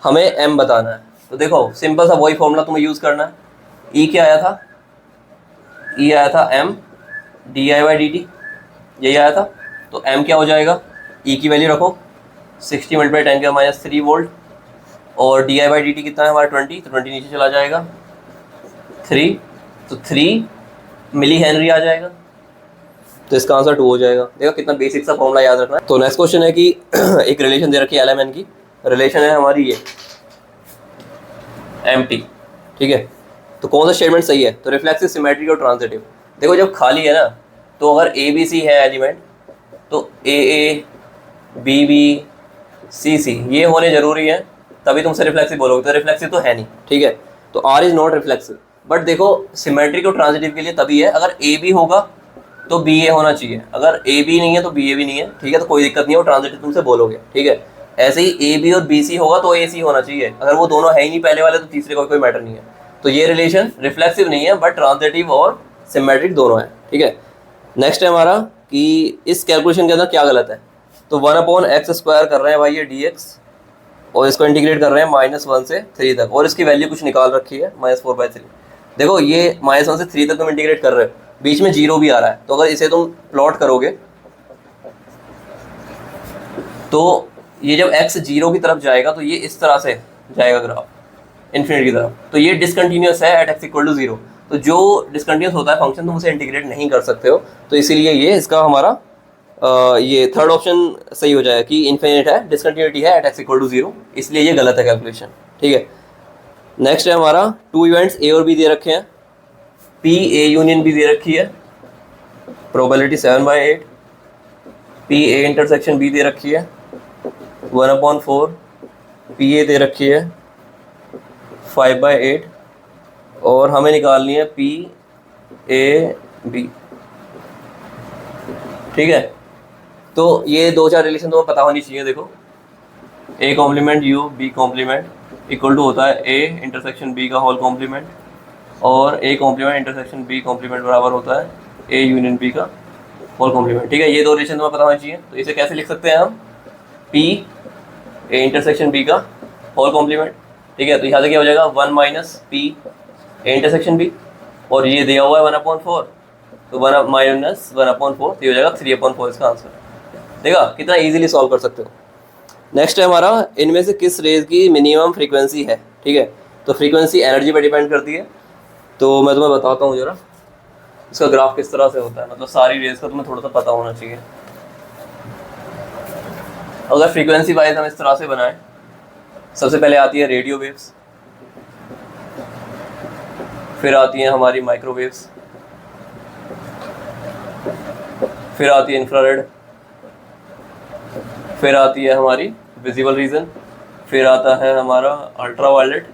हमें एम बताना है। तो देखो सिंपल सा वही फॉर्मूला तुम्हें यूज़ करना है। ई क्या आया था, ई आया था एम di/dt, यही आया था। तो एम क्या हो जाएगा, ई की वैल्यू रखो 60 × 10⁻³ वोल्ट, और di/dt कितना है हमारा 20, तो 20 नीचे चला जाएगा 3, तो 3 मिली हेनरी आ जाएगा। तो इसका आंसर 2 हो जाएगा। देखो कितना बेसिक सा फॉर्मूला याद रखना है। तो नेक्स्ट क्वेश्चन है कि एक रिलेशन दे रखी है LMN की, रिलेशन है हमारी ये MT, ठीक है। तो कौन सा स्टेटमेंट सही है, तो रिफ्लेक्सिव, सिमेट्रिक और ट्रांजिटिव। देखो जब खाली है ना, तो अगर ABC है एलिमेंट तो AA BB CC ये होने जरूरी है, तभी तुमसे रिफ्लेक्सिव बोलोगे। तो रिफ्लेक्सिव तो है नहीं, ठीक है। तो R is not reflexive. But देखो सिमेट्रिक और ट्रांजिटिव के लिए तभी है, अगर AB होगा तो BA होना चाहिए, अगर AB नहीं है तो BA भी नहीं है, ठीक है। तो कोई दिक्कत नहीं है, वो ट्रांजिटिव तुमसे बोलोगे, ठीक है। ऐसे ही AB और BC होगा तो AC होना चाहिए, अगर वो दोनों है ही नहीं पहले वाले तो तीसरे का कोई मैटर नहीं है। तो ये रिलेशन रिफ्लेक्सिव नहीं है, बट ट्रांजिटिव और सिमेट्रिक दोनों है, ठीक है। नेक्स्ट है हमारा कि इस कैलकुलेशन के अंदर क्या गलत है। तो 1/x² कर रहे हैं भाई ये dx, और इसको इंटीग्रेट कर रहे हैं -1 से 3 तक, और इसकी वैल्यू कुछ निकाल रखी है -4/3। देखो ये -1 से 3 तक तुम इंटीग्रेट कर रहे हो, बीच में 0 भी आ रहा है। तो अगर इसे तुम प्लॉट करोगे तो ये जब x 0 की तरफ जाएगा तो ये इस तरह से जाएगा ग्राफ इन्फिनिटी की तरफ। तो ये डिसकंटिन्यूअस है एट x = 0। तो जो डिसकंटिन्यूअस होता है फंक्शन तुम उसे इंटीग्रेट नहीं कर सकते हो, तो इसीलिए ये इसका हमारा ये थर्ड ऑप्शन सही हो जाएगा कि इन्फिनिट है, डिसकंटिन्यूटी है एट x = 0, इसलिए ये गलत है कैलकुलेशन, ठीक है। नेक्स्ट है हमारा 2 इवेंट्स A और B दे रखे हैं, P A यूनियन B दे रखी है, probability 7/8, P A intersection B दे रखी है, 1/4 PA दे रखी है 5/8 और हमें निकालनी है PAB। ठीक है, तो ये 2-4 रिलेशन तुम्हें पता होनी चाहिए। देखो A complement U B complement equal to होता है A इंटरसेक्शन B का होल कॉम्प्लीमेंट, और A complement intersection B complement बराबर होता है A यूनियन B का होल कॉम्प्लीमेंट। ठीक है, ये 2 रिलेशन तुम्हें पता होना चाहिए। तो इसे कैसे लिख सकते हैं हम, P A इंटरसेक्शन B का होल कॉम्प्लीमेंट। ठीक है, तो यहाँ से क्या हो जाएगा 1 minus P A intersection B, और ये दिया हुआ है 1/4, तो 1 माइनस 1/4 ये हो जाएगा 3/4 इसका आंसर। देखा कितना इजीली सॉल्व कर सकते हो। नेक्स्ट है हमारा, इनमें से किस रेज की मिनिमम फ्रीक्वेंसी है। ठीक है, तो फ्रीक्वेंसी एनर्जी पर डिपेंड करती है। तो मैं तुम्हें बताता हूँ जरा इसका ग्राफ किस तरह से होता है, मतलब सारी रेज का तुम्हें थोड़ा सा पता होना चाहिए। अगर फ्रीक्वेंसी वाइज हम इस तरह से बनाएं, सबसे पहले आती है रेडियो वेव्स, फिर आती हैं हमारी माइक्रोवेव्स, फिर आती है इंफ्रारेड, फिर आती है हमारी विजिबल रीजन, फिर आता है हमारा अल्ट्रावायलेट,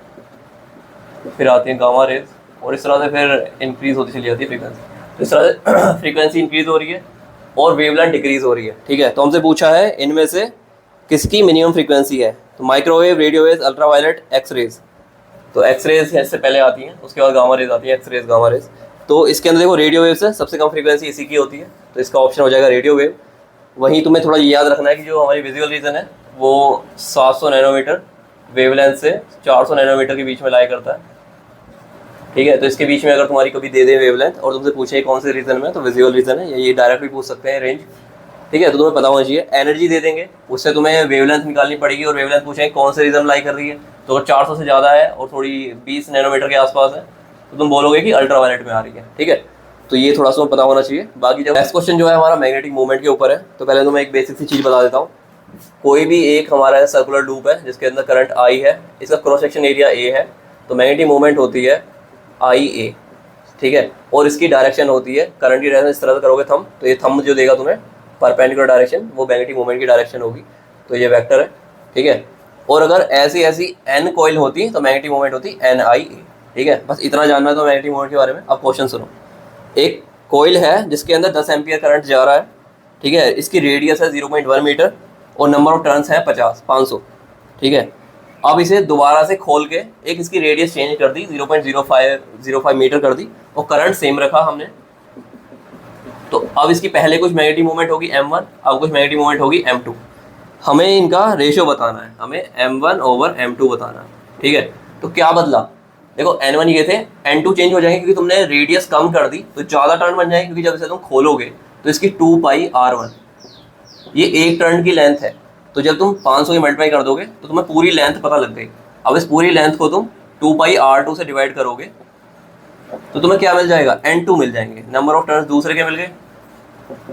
फिर आती है गामा रेज, और इस तरह से फिर इंक्रीज होती चली जाती है फ्रीक्वेंसी। तो इस तरह से फ्रीक्वेंसी इंक्रीज हो रही है और वेवलेंथ डिक्रीज हो रही है। ठीक है, तो हमसे पूछा है इनमें से किसकी मिनिमम फ्रीक्वेंसी है। तो microwave, radio wave, ultraviolet, X rays. तो एक्स रेज इससे पहले आती हैं, उसके बाद गामा रेज आती है, एक्स रेज गामा रेज। तो इसके अंदर देखो रेडियो वेव से सबसे कम फ्रीक्वेंसी इसी की होती है, तो इसका ऑप्शन हो जाएगा रेडियो वेव। वहीं तुम्हें थोड़ा याद रखना है कि जो हमारी विजुअल रीजन है वो 700 नैनोमीटर वेवलेंथ से 400 नैनोमीटर के बीच में लाई करता है। ठीक है, तो इसके बीच में अगर तुम्हारी कभी दे दे वेवलेंथ और तुमसे पूछे कौन से रीजन में, तो विजुअल रीजन है, या ये डायरेक्ट भी पूछ सकते हैं रेंज। ठीक है, तो तुम्हें पता होना चाहिए। एनर्जी दे देंगे, उससे तुम्हें वेवलेंथ निकालनी पड़ेगी, और वेवलेंथ पूछेंगे कौन से रीजन लाई कर रही है। तो अगर 400 से ज़्यादा है और थोड़ी 20 नैनोमीटर के आसपास है तो तुम बोलोगे कि अल्ट्रावायलेट में आ रही है। ठीक है, तो ये थोड़ा सा पता होना चाहिए। बाकी जब नेक्स्ट क्वेश्चन जो है हमारा मैग्नेटिक मूवमेंट के ऊपर है, तो पहले तो मैं एक बेसिक सी चीज़ बता देता हूँ। कोई भी एक हमारा सर्कुलर लूप है जिसके अंदर करंट I है, इसका क्रॉस सेक्शन एरिया A है, तो मैग्नेटिक मूवमेंट होती है IA। ठीक है, और इसकी डायरेक्शन होती है, करंट की डायरेक्शन इस तरह से करोगे थंब, तो ये थंब जो देगा तुम्हें परपेंडिकुलर डायरेक्शन, वो मैग्नेटिक मूवमेंट की डायरेक्शन होगी। तो ये वेक्टर है। ठीक है, और अगर ऐसी ऐसी N कॉइल होती तो मैग्नेटिक मूवमेंट होती NIA। ठीक है, बस इतना जानना है तो मैग्नेटिक मूवमेंट के बारे में। अब क्वेश्चन सुनो। एक कॉइल है जिसके अंदर 10 एम्पियर करंट जा रहा है। ठीक है, इसकी रेडियस है 0.1 मीटर और नंबर ऑफ टर्न्स है 500। ठीक है, अब इसे दोबारा से खोल के एक इसकी रेडियस चेंज कर दी, 0.05 मीटर कर दी, और करंट सेम रखा हमने। तो अब इसकी पहले कुछ मैग्नेटिक मूवमेंट होगी M1, अब कुछ मैग्नेटिक मूवमेंट होगी M2। हमें इनका रेशियो बताना है, हमें M1/M2 बताना है। ठीक है, तो क्या बदला, देखो N1 ये थे, N2 चेंज हो जाएंगे क्योंकि तुमने रेडियस कम कर दी, तो ज़्यादा टर्न बन जाएंगे, क्योंकि जब इसे तुम खोलोगे तो इसकी 2πr1 ये एक टर्न की लेंथ है। तो जब तुम 500 की मल्टीप्लाई कर दोगे तो तुम्हें पूरी लेंथ पता लग गई। अब इस पूरी लेंथ को तुम 2πr2 से डिवाइड करोगे तो तुम्हें क्या मिल जाएगा, N2 मिल जाएंगे। नंबर ऑफ टर्न्स दूसरे के मिल गए।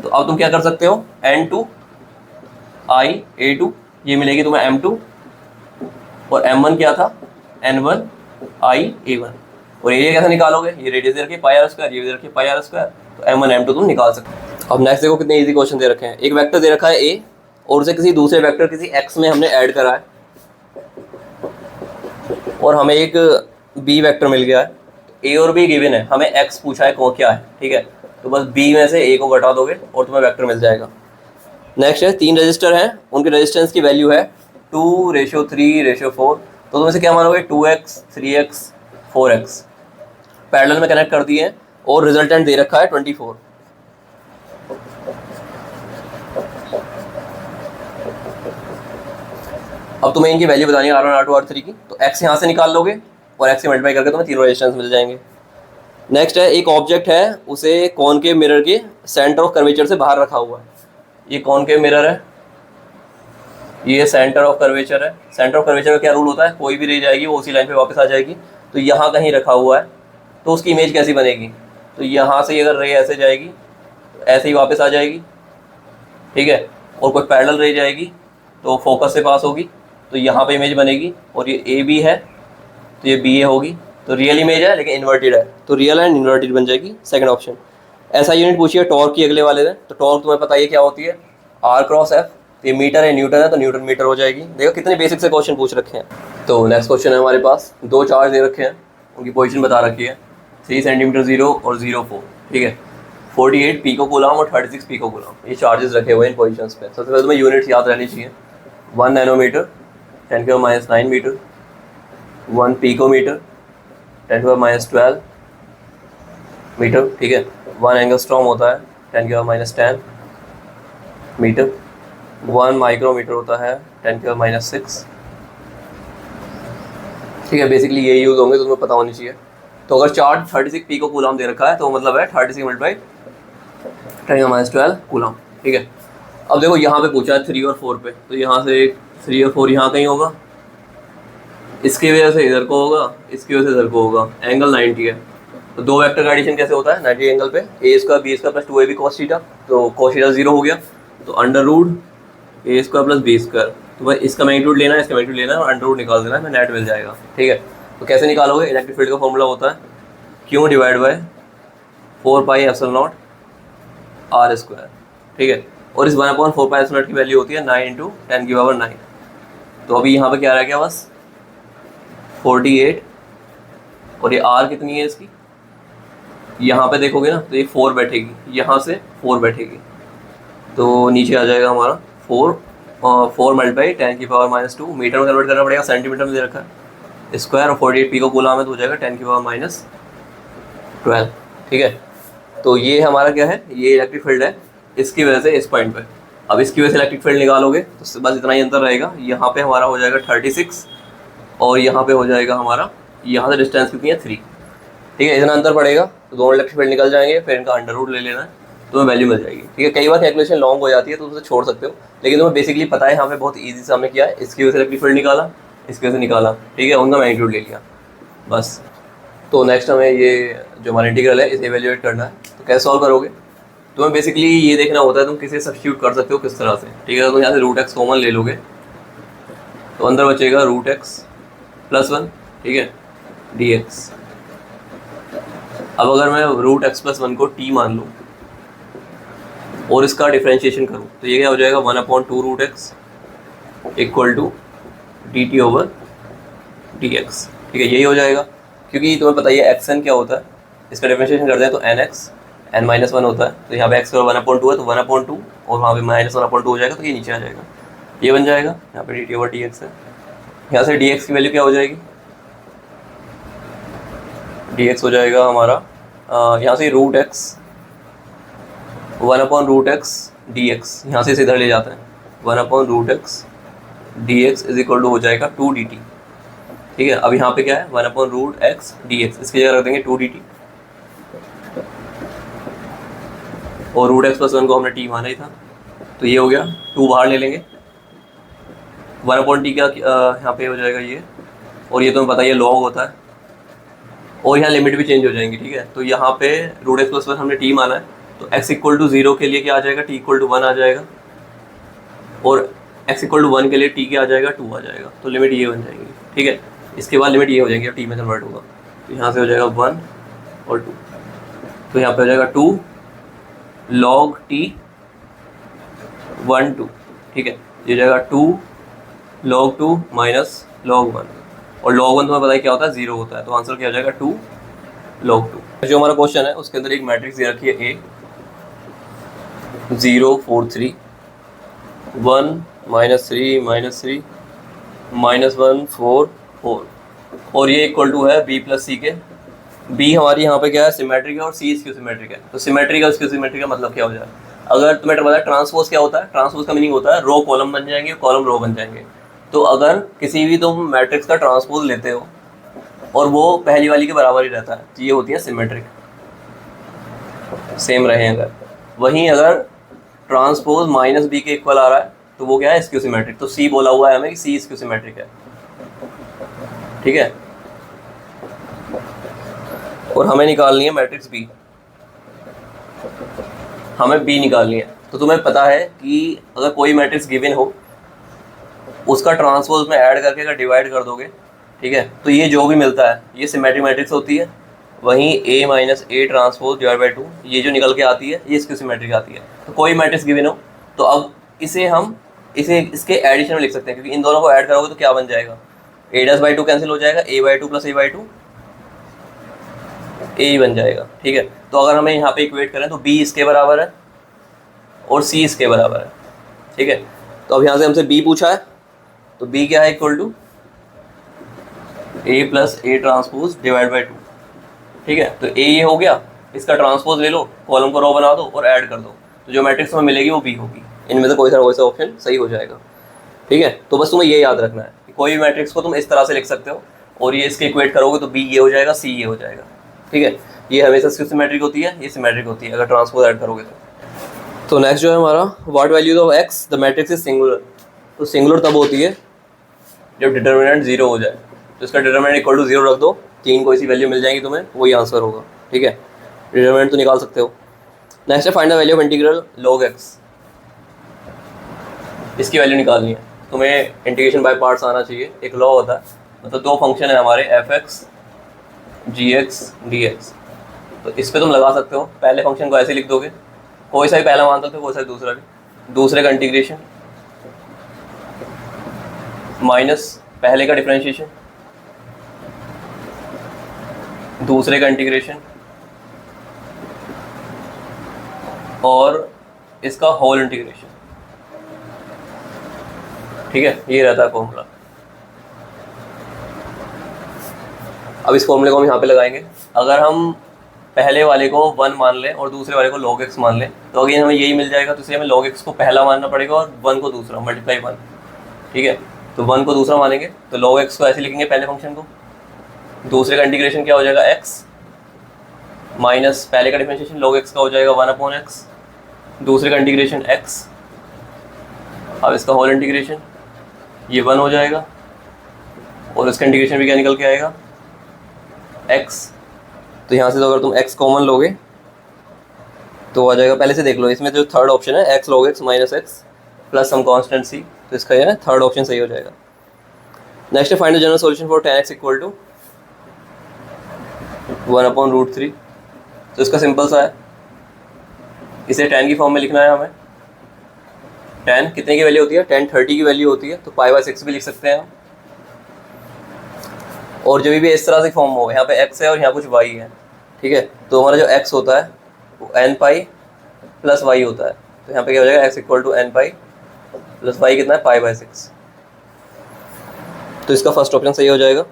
तो अब तुम क्या कर सकते हो, N2IA2 ये मिलेगी तुम्हें M2, और M1 क्या था, N1IA1। और ये कैसे निकालोगे, ये रेडियस दे रखी πr², ये दे रखी πr², तो M1 M2 तुम निकाल सकते हो। अब नेक्स्ट देखो कितने इजी क्वेश्चन दे रखे हैं। एक वेक्टर दे रखा है A और उसे किसी दूसरे वेक्टर किसी x में हमने ऐड करा है, और हमें एक B वेक्टर मिल गया है। A और B गिवन है, हमें x पूछा है कौन क्या है। ठीक है, तो बस B में से A को घटा दोगे और तुम्हें वेक्टर मिल जाएगा। नेक्स्ट है 3 रजिस्टर हैं, उनके रेजिस्टेंस की वैल्यू है 2:3:4। तो तुम इसे क्या मानोगे, 2x 3x 4x पैरेलल में कनेक्ट कर दिए हैं, और रिजल्टेंट दे रखा है 24। अब तुम्हें इनकी वैल्यू बतानी है R1 R2 R3 की। तो x यहाँ से निकाल लोगे और x से मल्टीप्लाई करके तुम्हें तीनों रेजिस्टेंस मिल जाएंगे। नेक्स्ट है एक ऑब्जेक्ट है, उसे कॉनकेव मिरर के सेंटर ऑफ कर्वेचर से बाहर रखा हुआ है। ये कॉनकेव मिरर है, ये सेंटर ऑफ कर्वेचर है। सेंटर ऑफ कर्वेचर का क्या रूल होता है, कोई भी रे जाएगी वो उसी लाइन पे वापस आ जाएगी। तो यहाँ कहीं रखा हुआ है, तो उसकी इमेज कैसी बनेगी, तो यहाँ से अगर रे ऐसे जाएगी तो ऐसे ही वापस आ जाएगी। ठीक है, और कोई पैरेलल रे जाएगी तो फोकस से पास होगी, तो यहाँ पे इमेज बनेगी। और ये ए बी है तो ये बी ए होगी, तो रियल इमेज है लेकिन इन्वर्टेड है, तो रियल एंड इन्वर्टेड बन जाएगी सेकंड ऑप्शन। ऐसा यूनिट पूछिए टॉर्क की अगले वाले में, तो टॉर्क तुम्हें पता है क्या होती है, R क्रॉस एफ। ये मीटर है, न्यूटन है, तो न्यूटन मीटर हो जाएगी। देखो कितने बेसिक से क्वेश्चन पूछ रखे हैं। तो नेक्स्ट क्वेश्चन है हमारे पास, दो चार्ज दे रखे हैं, उनकी पोजीशन बता रखी है 3 सेंटीमीटर 0 और 0.4, ठीक है। 48 पीको कूलम और 36 पीको कूलम, ये चार्जेस रखे हुए हैं इन पोजीशंस पे। सबसे पहले तुम्हें यूनिट्स याद रहनी चाहिए। 1 नैनोमीटर 10⁻⁹ मीटर, 1 पिकोमीटर 10⁻12 मीटर, ठीक है। 1 एंगस्ट्रॉम होता है 10⁻10 मीटर, 1 माइक्रोमीटर होता है 10⁻6, ठीक है। बेसिकली ये यूज़ होंगे तो तुम्हें पता होनी चाहिए। तो अगर चार्ज 36 पीको कूलम दे रखा है तो मतलब है 36 × 10⁻12 कूलम, ठीक है। अब देखो यहाँ पे पूछा है 3 और 4 पे, तो यहाँ से 3 और 4 यहाँ कहीं होगा, इसकी वजह से इधर को होगा, इसकी वजह से इधर को होगा। एंगल 90 है, तो दो वेक्टर का एडिशन कैसे होता है 90 एंगल पे, a² b² + 2ab cos theta, तो cos थीटा 0 हो गया, तो √a² + b²। तो भाई इसका मैग्नीट्यूड लेना है, इसका मैग्नीट्यूड लेना है और अंडर रूट निकाल देना है, मैं नेट मिल जाएगा, ठीक है। तो कैसे निकालोगे, इलेक्ट्रिक फील्ड का फॉर्मूला होता है Q / 4πε0 r², ठीक है। और इस 1/4πε0 की वैल्यू होती है 9 × 10⁹। तो अभी यहाँ पे क्या रह गया, बस 48, और ये r कितनी है इसकी, यहाँ पे देखोगे ना तो ये 4 बैठेगी, यहाँ से 4 बैठेगी, तो नीचे आ जाएगा हमारा 4 × 10⁻²। मीटर में कन्वर्ट करना पड़ेगा, सेंटीमीटर में दे रखा है स्क्वायर, और 48 पीको कूलम है तो हो जाएगा 10⁻12, ठीक है। तो ये हमारा क्या है, ये इलेक्ट्रिक फील्ड है, इसकी वजह से इस पॉइंट पे। अब इसकी वजह से इलेक्ट्रिक फील्ड निकालोगे तो बस इतना ही अंतर रहेगा, यहाँ पे हमारा हो जाएगा 36 और यहाँ पे हो जाएगा हमारा, यहाँ से डिस्टेंस कितनी है 3, ठीक है। इतना अंतर पड़ेगा तो दोनों इलेक्ट्रिक फील्ड निकल जाएंगे, फिर इनका अंडर रूट ले लेना है, तुम्हें वैल्यू मिल जाएगी, ठीक है। कई बार कैलकुलेशन लॉन्ग हो जाती है तो उसे छोड़ सकते हो, लेकिन तुम्हें बेसिकली पता है यहाँ पे बहुत ईजी से हमने किया है, इसकी वजह से इलेक्ट्रिक फील्ड निकाला, इसकी वजह से निकाला, ठीक है, उनका मैग्नीट्यूड ले लिया बस। तो नेक्स्ट हमें ये जो हमारा इंटीग्रल है इसे इवेल्युएट करना है, तो कैसे सॉल्व करोगे, तुम्हें बेसिकली ये देखना होता है तुम किसे सब्स्टिट्यूट कर सकते हो किस तरह से, ठीक है। तो यहाँ से √x कॉमन ले लोगे तो अंदर बचेगा √x + 1, ठीक है, dx। अब अगर मैं √x + 1 को t मान लूँ और इसका डिफ्रेंशिएशन करूँ तो ये क्या हो जाएगा 1/2 √x = dt/dx, ठीक है, यही हो जाएगा। क्योंकि तुम्हें पता है xn क्या होता है, इसका डिफ्रेंशिएशन करते हैं तो nx n-1 होता है, तो यहाँ पे x 1/2 है तो 1/2 और वहाँ पे -1/2 हो जाएगा, तो ये नीचे आ जाएगा, ये बन जाएगा, यहाँ पे dt/dx है। यहाँ से dx की वैल्यू क्या हो जाएगी, dx हो जाएगा हमारा यहाँ से √x 1/√x dx, यहाँ से इधर ले जाते हैं 1/√x dx = हो जाएगा 2 dt, ठीक है। अब यहाँ पे क्या है 1/√x dx, इसकी जगह रख देंगे 2 dt, और √x + 1 को हमने t माना ही था, तो ये हो गया, 2 बाहर ले लेंगे, 1/t का यहाँ पे हो जाएगा ये, और ये तुम्हें पता है ये लॉग होता है, और यहाँ लिमिट भी चेंज हो जाएंगी, ठीक है। तो यहाँ पे √x + 1 हमने t माना है, तो x = 0 के लिए क्या आ जाएगा, t = 1 आ जाएगा, और x = 1 के लिए t क्या आ जाएगा 2 आ जाएगा, तो लिमिट ये बन जाएगी, ठीक है। इसके बाद लिमिट ये हो जाएगी, t में कन्वर्ट होगा, तो यहाँ से हो जाएगा 1 और 2, तो यहाँ पे हो जाएगा 2 log t 1 2, ठीक है, ये हो जाएगा 2 log 2 - log 1, और log 1 तुम्हें पता है क्या होता है 0 होता है, तो आंसर क्या हो जाएगा 2 log 2। जो हमारा क्वेश्चन है उसके अंदर एक मैट्रिक्स दे रखी है A 0 4 3 1 -3 -3 -1 4 4, और ये = है B + C के। B हमारी यहाँ पे क्या है सिमेट्रिक है और C स्क्यू सिमेट्रिक है, तो सिमेट्रिक स्क्यू सिमेट्रिक का मतलब क्या हो जाए, अगर तुम्हें पता है ट्रांसपोज क्या होता है, ट्रांसपोज का मीनिंग होता है रो कॉलम बन जाएंगे, कॉलम रो बन जाएंगे। तो अगर किसी भी तुम मैट्रिक्स का ट्रांसपोज लेते हो और वो पहली वाली के बराबर ही रहता है तो ये होती है सिमेट्रिक, सेम रहे। अगर वहीं अगर ट्रांसपोज -b के इक्वल आ रहा है तो वो क्या है स्क्यू सिमेट्रिक, तो C बोला हुआ है हमें कि C स्क्यू सिमेट्रिक है, ठीक है। और हमें निकालनी है मैट्रिक्स B, हमें B निकालनी है। तो तुम्हें पता है कि अगर कोई मैट्रिक्स गिवन हो उसका ट्रांसपोज में ऐड करके अगर डिवाइड कर दोगे, ठीक है, तो ये जो भी मिलता है ये सिमेट्रिक मैट्रिक्स होती है। वहीं A - A ट्रांसपोज / 2 ये जो निकल के आती है ये स्क्यू सिमेट्रिक आती है। तो कोई मैट्रिक्स गिवन हो तो अब इसे हम इसे इसके एडिशन में लिख सकते हैं, क्योंकि इन दोनों को ऐड करोगे तो क्या बन जाएगा, a/2 कैंसिल हो जाएगा, a/2 + a/2 a बन जाएगा। ठीक है, तो अगर हमें यहाँ पे इक्वेट करें तो b इसके बराबर है और c इसके बराबर है। ठीक है, तो अब यहाँ से हमसे b पूछा है, तो b क्या है, इक्वल टू a + a∩ / 2। ठीक है, तो a ये हो गया, इसका ट्रांसपोज ले लो, कॉलम को रो बना दो और ऐड कर दो, तो जो मैट्रिक्स हमें मिलेगी वो b होगी। इनमें से कोई सा ऑप्शन सही हो जाएगा। ठीक है, तो बस तुम्हें ये याद रखना है कि कोई भी मैट्रिक्स को तुम इस तरह से लिख सकते हो और ये इसके इक्वेट करोगे तो b ये हो जाएगा, c ये हो जाएगा। ठीक है, ये हमेशा सिमेट्रिक होती है, ये सिमेट्रिक होती है अगर ट्रांसपोज ऐड करोगे तो नेक्स्ट जो है हमारा what values of x the matrix is singular. तो सिंगुलर तब होती है जब डिटर्मिनेंट 0 हो जाए, तो इसका डिटर्मिनेंट इक्वल टू 0 रख दो, 3 कोई सी वैल्यू मिल जाएगी तुम्हें, वही आंसर होगा। ठीक है, डिटर्मिनेंट तो निकाल सकते हो। नेक्स्ट है find the value of integral log x। इसकी वैल्यू निकालनी है तुम्हें, इंटीग्रेशन बाय पार्ट्स आना चाहिए। एक लॉ होता है, मतलब दो फंक्शन है हमारे f(x), g(x), dx, तो इस पर तुम लगा सकते हो। पहले फंक्शन को ऐसे लिख दोगे, कोई सा भी पहला मान सकते हो, कोई सा दूसरा भी, दूसरे का इंटीग्रेशन माइनस पहले का डिफरेंशिएशन, दूसरे का इंटीग्रेशन और इसका होल इंटीग्रेशन। ठीक है, ये रहता है फॉर्मूला। अब इस फॉर्मूले को हम यहाँ पे लगाएंगे। अगर हम पहले वाले को 1 मान लें और दूसरे वाले को log x मान लें तो अगेन हमें यही मिल जाएगा, तो इसलिए हमें log x को पहला मानना पड़ेगा और 1 को दूसरा, मल्टीप्लाई 1। ठीक है, तो 1 को दूसरा मानेंगे तो log x को ऐसे लिखेंगे पहले फंक्शन को, दूसरे का इंटीग्रेशन क्या हो जाएगा x माइनस पहले का डिफरेंशिएशन log x का हो जाएगा 1/x, दूसरे का इंटीग्रेशन x, अब इसका होल इंटीग्रेशन ये 1 हो जाएगा और इसका इंटीग्रेशन भी क्या निकल के आएगा x। तो यहाँ से तो अगर तुम x कॉमन लोगे तो आ जाएगा, पहले से देख लो इसमें जो थर्ड ऑप्शन है x log x minus x plus some constant c, तो इसका यह थर्ड ऑप्शन सही हो जाएगा। नेक्स्ट है find the general solution for tan x equal to 1/√3। तो इसका सिंपल सा है, इसे tan की फॉर्म में लिखना है हमें। tan कितने की वैल्यू होती है, tan 30 की वैल्यू होती है, तो π/6 भी लिख सकते हैं हम। और जब भी इस तरह से फॉर्म हो, यहाँ पे x है और यहाँ कुछ y है। ठीक है, तो हमारा जो x होता है वो n π + y होता है, तो यहाँ पे क्या हो जाएगा x equal to n π + y कितना है π/6। तो इसका फर्स्ट ऑप्शन सही हो जाएगा।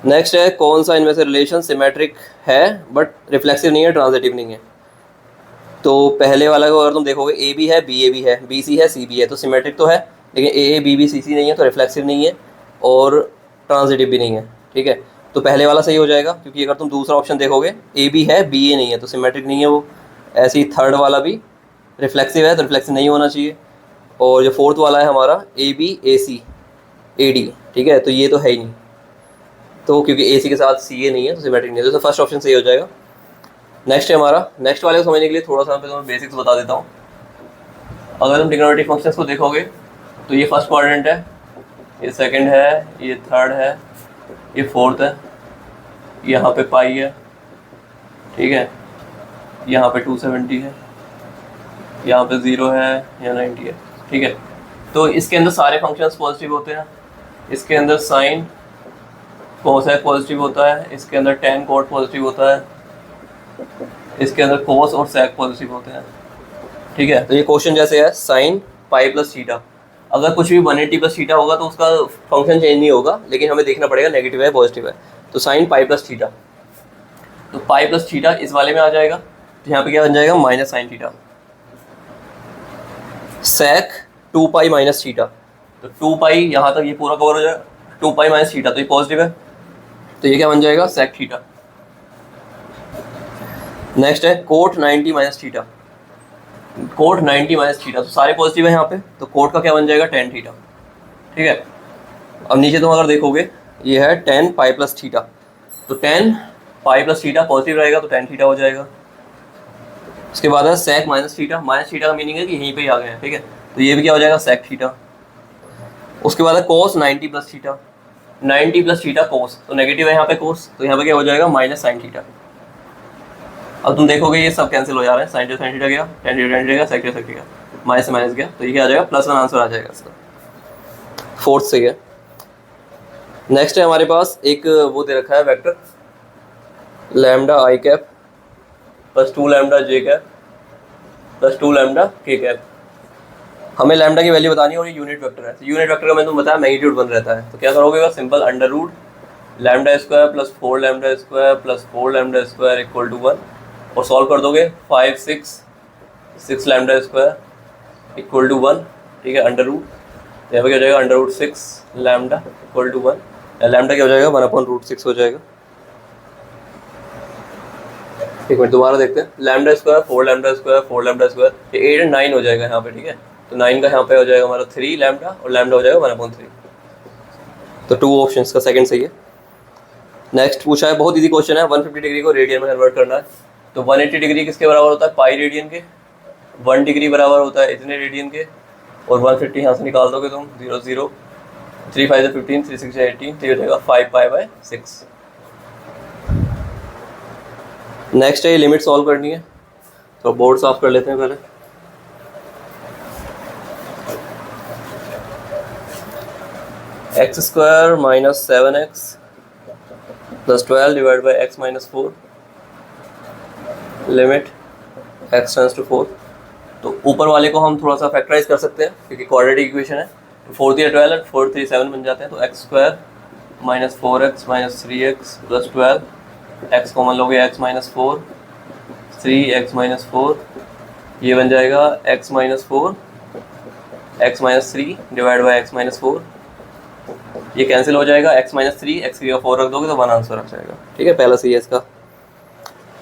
नेक्स्ट है कौन सा इनमें से रिलेशन सिमेट्रिक है बट रिफ्लेक्सिव नहीं है, ट्रांजिटिव नहीं है। तो पहले वाला को अगर तुम देखोगे ए बी है, बी ए बी है, बी सी है, सी बी है, तो सिमेट्रिक तो है, लेकिन ए ए बी बी सी सी नहीं है, तो रिफ्लेक्सिव नहीं है और ट्रांजिटिव भी नहीं है। ठीक है, तो पहले वाला सही हो जाएगा, क्योंकि अगर तुम दूसरा ऑप्शन देखोगे ए बी है, बी ए नहीं है, तो सिमेट्रिक नहीं है वो। ऐसे ही थर्ड वाला भी रिफ्लेक्सिव है, तो रिफ्लेक्सिव नहीं होना चाहिए। और जो फोर्थ वाला है हमारा A B A C A D, ठीक है, तो ये तो है ही नहीं, तो क्योंकि ए सी के साथ सी ए नहीं है तो सिमेट्रिक नहीं है, तो फर्स्ट ऑप्शन सही हो जाएगा। नेक्स्ट है हमारा, नेक्स्ट वाले को समझने के लिए थोड़ा सा मैं बेसिक्स बता देता हूँ। अगर तुम ट्रिग्नोमेट्रिक फंक्शंस को देखोगे तो ये फर्स्ट क्वाड्रेंट है, ये सेकंड है, ये थर्ड है, ये फोर्थ है, यहाँ पे पाई है, ठीक है, यहाँ पे 270 है, यहाँ पे 0 है, यहाँ 90 है। ठीक है, तो इसके अंदर सारे फंक्शंस पॉजिटिव होते हैं। इसके अंदर साइन कोसेक पॉजिटिव होता है, इसके अंदर टेन कोट पॉजिटिव होता है, इसके अंदर कोस और सेक पॉजिटिव होते हैं। ठीक है, तो ये क्वेश्चन जैसे है साइन पाई प्लस थीटा, अगर कुछ भी 180 प्लस थीटा होगा तो उसका फंक्शन चेंज नहीं होगा, लेकिन हमें देखना पड़ेगा नेगेटिव है पॉजिटिव है। तो साइन पाई प्लस थीटा, तो पाई प्लस थीटा इस वाले में आ जाएगा, तो यहाँ पे क्या बन जाएगा माइनस साइन थीटा। सेक 2 पाई माइनस थीटा, तो 2 पाई यहाँ तक ये पूरा कवर हो जाएगा, 2 पाई माइनस थीटा, तो ये पॉजिटिव है, तो ये क्या बन जाएगा सेक थीटा। नेक्स्ट है cot 90 minus theta, cot 90 minus theta, तो सारे पॉजिटिव है यहाँ पे, तो कोट का क्या बन जाएगा टेन थीटा। ठीक है, अब नीचे तुम अगर देखोगे ये है टेन पाई प्लस थीटा, तो tan pi plus theta positive रहेगा तो टेन थीटा हो जाएगा। उसके बाद है sec minus theta, minus theta का मीनिंग है कि यहीं पे ही आ गए हैं। ठीक है, तो ये भी क्या हो जाएगा सेक थीटा। उसके बाद है कोस 90 plus theta, 90 plus theta cos, तो नेगेटिव है यहाँ पे कोस, तो यहाँ पे क्या हो जाएगा माइनस साइन थीटा। अब तुम देखोगे ये सब कैंसिल हो जा रहे हैं, साइन थीटा गया, टेन थीटा गया, सेक थीटा, माइनस से माइनस गया तो ये क्या आ जाएगा +1 आंसर आ जाएगा इसका। फोर्थ सही है। नेक्स्ट है हमारे पास एक वो दे रखा है वेक्टर लैम्डा आई कैप प्लस 2 लैम्डा जे कैप प्लस 2 लैम्डा के कैप। हमें लैम्डा की वैल्यू बतानी है और ये यूनिट वेक्टर है। तो यूनिट वेक्टर का मैंने तुम बताया मैग्नीट्यूड 1 रहता है। तो क्या करोगे बस simple under root lambda square plus 4 lambda square plus 4 lambda square equal to 1 और सॉल्व कर दोगे 5 6 लैम्डा स्क्वायर इक्वल टू 1, ठीक है। अंडर रूट यहाँ पे क्या हो जाएगा under root 6 lambda equal to 1, lambda क्या हो जाएगा 1/√6 हो जाएगा। एक मिनट दोबारा देखते हैं। Lambda square 4 lambda square 4 lambda square ये 8 एंड 9 हो जाएगा यहाँ पे, ठीक है। तो 9 का यहाँ पे हो जाएगा हमारा 3 लैम्डा और लैम्डा हो जाएगा 1/3। तो 2 ऑप्शंस का सेकंड सही है। नेक्स्ट पूछा है बहुत इजी क्वेश्चन है, 150 डिग्री को रेडियन में कन्वर्ट करना है। तो 180 डिग्री किसके बराबर होता है पाई रेडियन के, 1 डिग्री बराबर होता है इतने रेडियन के और 150 यहाँ से निकाल दोगे तुम 0 0 3 5 से 15 3 6 18 तो ये हो जाएगा 5 पाई/6। नेक्स्ट है ये लिमिट सॉल्व करनी है तो बोर्ड साफ कर लेते हैं पहले। x² - 7x + 12 divide by x - 4 limit x tends to 4। तो ऊपर वाले को हम थोड़ा सा फैक्टराइज कर सकते हैं क्योंकि क्वाड्रेटिक इक्वेशन है। तो 4 3 12 और 4 3 7 बन जाते हैं। तो x² - 4x - 3x + 12 x common लोगे x - 4 3x - 4 ये बन जाएगा x - 4 x - 3 divide by x - 4 ये कैंसिल हो जाएगा x - 3 x की 4 रख दोगे तो 1 आंसर आ जाएगा, ठीक है। पहला सही है इसका।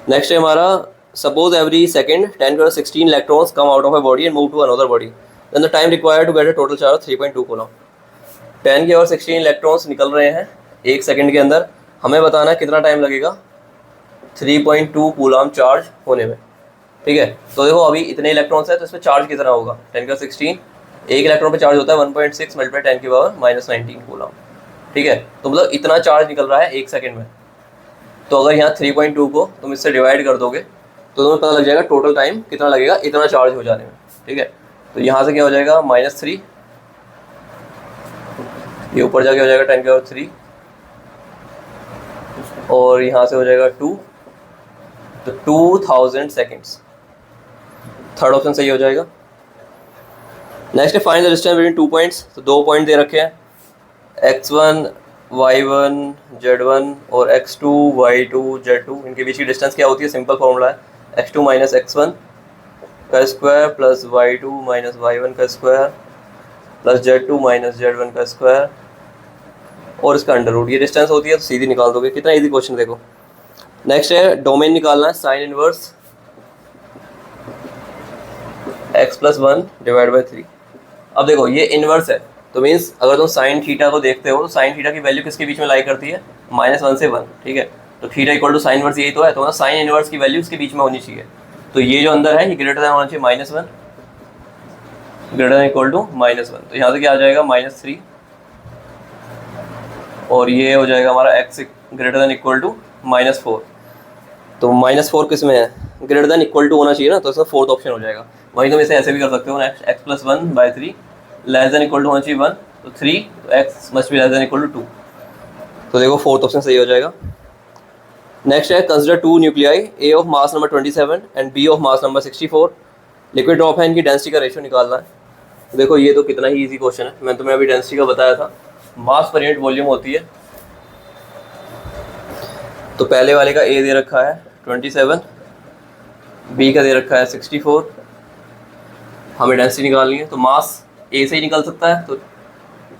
नेक्स्ट है हमारा suppose every second 10⁻16 electrons come out of a body and move to another body then the time required to get a total charge 3.2 coulomb. 10⁻16 electrons निकल रहे हैं एक सेकंड के अंदर, हमें बताना है कितना टाइम लगेगा 3.2 कूलम चार्ज होने में, ठीक है। तो देखो अभी इतने इलेक्ट्रॉन्स है तो इसमें चार्ज कितना होगा 10⁻16 एक इलेक्ट्रॉन पे चार्ज होता है 1.6 × 10⁻⁻19 कूलम, ठीक है। तो मतलब इतना चार्ज निकल रहा है एक सेकंड में। तो अगर यहाँ 3.2 को तुम इससे डिवाइड कर दोगे तो तुम्हें पता लग जाएगा टोटल टाइम कितना लगेगा इतना चार्ज हो जाने में, ठीक है। तो यहाँ से क्या हो जाएगा -3 ये ऊपर जाके हो जाएगा 10⁻³ और यहाँ से हो जाएगा 2 तो 2000 सेकेंड्स। थर्ड ऑप्शन सही हो जाएगा। नेक्स्ट है find the distance between 2 points. तो 2 पॉइंट दे रखे हैं x1 y1 z1 और x2 y2 z2। इनके बीच की डिस्टेंस क्या होती है सिंपल फॉर्मूला है x2 - x1 का स्क्वायर प्लस y2 - y1 का स्क्वायर प्लस z2 - z1 का स्क्वायर और इसका अंडर रूट। ये डिस्टेंस होती है तो सीधी निकाल दोगे। कितना इजी क्वेश्चन देखो। नेक्स्ट है डोमेन निकालना है sine inverse x + 1 divide by 3। अब देखो ये इनवर्स है तो मीन्स अगर तुम साइन थीटा को देखते हो तो साइन थीटा की वैल्यू किसके बीच में लाई करती है -1 से 1, ठीक है। तो theta equal to sine inverse यही तो है, तो साइन इनवर्स की वैल्यू इसके बीच में होनी चाहिए। तो ये जो अंदर है ये ग्रेटर देन होना चाहिए -1 ग्रेटर देन इक्वल टू -1। तो यहाँ से क्या आ जाएगा -3 और ये हो जाएगा हमारा x greater than equal to -4। तो -4 किस में है ग्रेटर देन इक्वल टू होना चाहिए ना, तो इसका फोर्थ ऑप्शन हो जाएगा। वहीं तुम इसे ऐसे भी कर सकते हो x + 1/3 less than equal to होना चाहिए 1 तो 3 तो x must be less than equal to 2। तो देखो फोर्थ ऑप्शन सही हो जाएगा। नेक्स्ट है consider 2 nuclei A of mass number 27 and B of mass number 64। Liquid drop है, इनकी डेंसिटी का रेशियो निकालना है। तो देखो ये तो कितना ही इजी क्वेश्चन है, मैं तुम्हें अभी डेंसिटी का बताया था। मास पर यूनिट वॉल्यूम होती है। तो पहले वाले का A दे रखा है 27, B का दे रखा है 64, हमें डेंसिटी निकालनी है। तो मास A से ही निकल सकता है। तो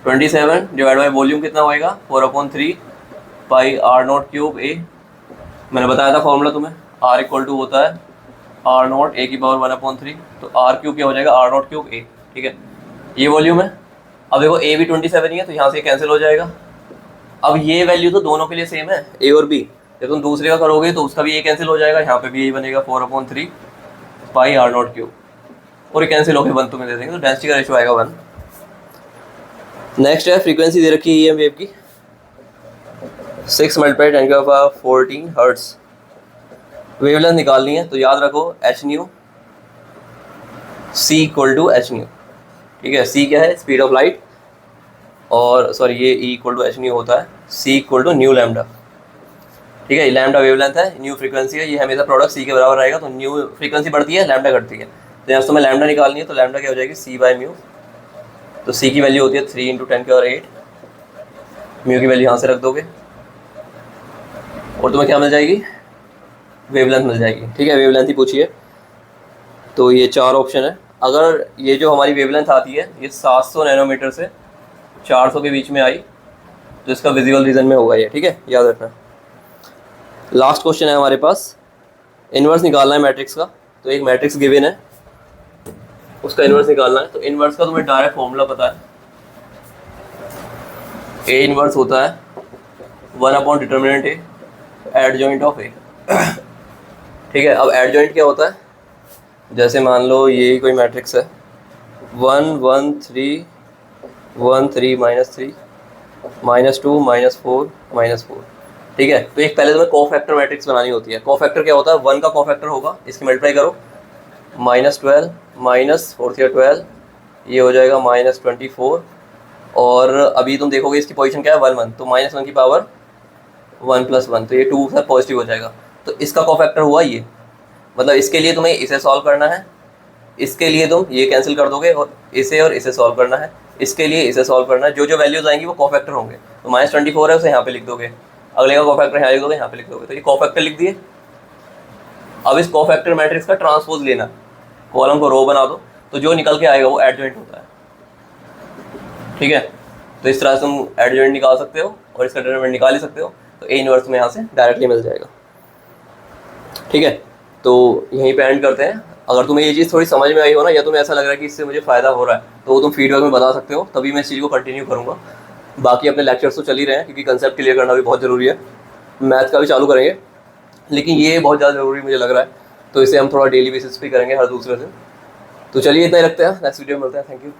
27 डिवाइड बाई वॉल्यूम कितना होएगा 4/3 पाई r0³ A। मैंने बताया था फॉर्मूला तुम्हें, R इक्वल टू होता है r0 A की पावर 1/3। तो r³ क्या हो जाएगा r0³ A, ठीक है। ये वॉल्यूम है। अब देखो A भी 27 ही है तो यहाँ से कैंसिल हो जाएगा। अब ये वैल्यू तो दोनों के लिए सेम है A और B। जब तुम दूसरे का करोगे तो उसका भी ये कैंसिल हो जाएगा, यहाँ पे भी यही बनेगा 4/3 पाई r0³ और ये कैंसिल होकर 1 तुम्हें दे देंगे। तो डेंसिटी का रेशियो आएगा 1। नेक्स्ट है फ्रीक्वेंसी दे रखी है EM वेव की 6 × 10⁻14 हर्ट्स। वेवलेंथ निकालनी है तो याद रखो h new C equal to H new, ठीक है। सी क्या है, स्पीड ऑफ लाइट, और सॉरी ये E equal to H new होता है, सी इक्वल टू न्यू लैम्डा, ठीक है। लैम्डा वेवलेंथ है, न्यू फ्रीक्वेंसी है, ये हमेशा प्रोडक्ट सी के बराबर रहेगा, तो न्यू फ्रीक्वेंसी बढ़ती है, लैम्डा घटती है। तो यहाँ से तुम्हें लैम्डा निकालनी है, तो लैम्डा क्या हो जाएगी, सी बाय म्यू। तो सी की वैल्यू होती है 3 × 10⁸, म्यू की वैल्यू यहाँ से रख दोगे और तुम्हें क्या मिल जाएगी, वेवलेंथ मिल जाएगी, ठीक है। वेवलेंथ ही पूछिए, तो ये 4 ऑप्शन है। अगर ये जो हमारी वेवलेंथ आती है ये 700 नैनोमीटर से 400 के बीच में आई तो इसका विजुअल रीजन में होगा ये, ठीक है, याद रखना। लास्ट क्वेश्चन है हमारे पास, इन्वर्स निकालना है मैट्रिक्स का। तो एक मैट्रिक्स गिवन है, उसका इन्वर्स निकालना है। तो इन्वर्स का तुम्हें डायरेक्ट फॉर्मूला पता है, ए इन्वर्स होता है 1/डिटर्मिनेंट ए एडजॉइंट ऑफ ए, ठीक है। अब एडजॉइंट क्या होता है, जैसे मान लो ये कोई मैट्रिक्स है 1 1 3 1 3 -3 -2 -4 -4, ठीक है। तो एक पहले तुम्हें कोफैक्टर मैट्रिक्स बनानी होती है। कोफैक्टर क्या होता है, 1 का कोफैक्टर होगा, इसकी मल्टीप्लाई करो, -12 -4 12, ये हो जाएगा -24, और अभी तुम देखोगे इसकी पोजीशन क्या है 1 1, तो -1 की पावर 1 + 1, तो ये 2 से पॉजिटिव हो जाएगा। तो इसका कोफैक्टर हुआ ये, मतलब इसके लिए तुम्हें इसे सॉल्व करना है, इसके लिए तुम ये कैंसिल कर दोगे और इसे सॉल्व करना है, इसके लिए इसे सॉल्व करना है। जो जो वैल्यूज आएंगी वो कोफैक्टर होंगे। तो -24 है, उसे यहाँ पे लिख दोगे, अगले का कोफैक्टर यहाँ लिख दोगे, यहाँ पे लिख दोगे, तो ये कोफैक्टर लिख दिए। अब इस कोफैक्टर मैट्रिक्स का ट्रांसपोज लेना, कॉलम को रो बना दो, तो जो निकल के आएगा वो एडजॉइंट होता है, ठीक है। तो इस तरह से तुम एडजॉइंट निकाल सकते हो और इसका डिटरमिनेंट निकाल ही सकते हो। तो ए इनवर्स में यहाँ से डायरेक्टली मिल जाएगा, ठीक है। तो यहीं पे एंड करते हैं। अगर तुम्हें ये चीज़ थोड़ी समझ में आई हो ना, या तुम्हें ऐसा लग रहा है कि इससे मुझे फ़ायदा हो रहा है, तो वो तुम फीडबैक में बता सकते हो, तभी मैं इस चीज़ को कंटिन्यू करूँगा। बाकी अपने लेक्चर्स तो चल ही रहे हैं, क्योंकि कंसेप्ट क्लियर करना भी बहुत ज़रूरी है। मैथ का भी चालू करेंगे, लेकिन ये बहुत ज़्यादा ज़रूरी मुझे लग रहा है, तो इसे हम थोड़ा डेली बेसिस पे करेंगे, हर दूसरे दिन। तो चलिए इतना ही रखते हैं, नेक्स्ट वीडियो में मिलते हैं। Thank you.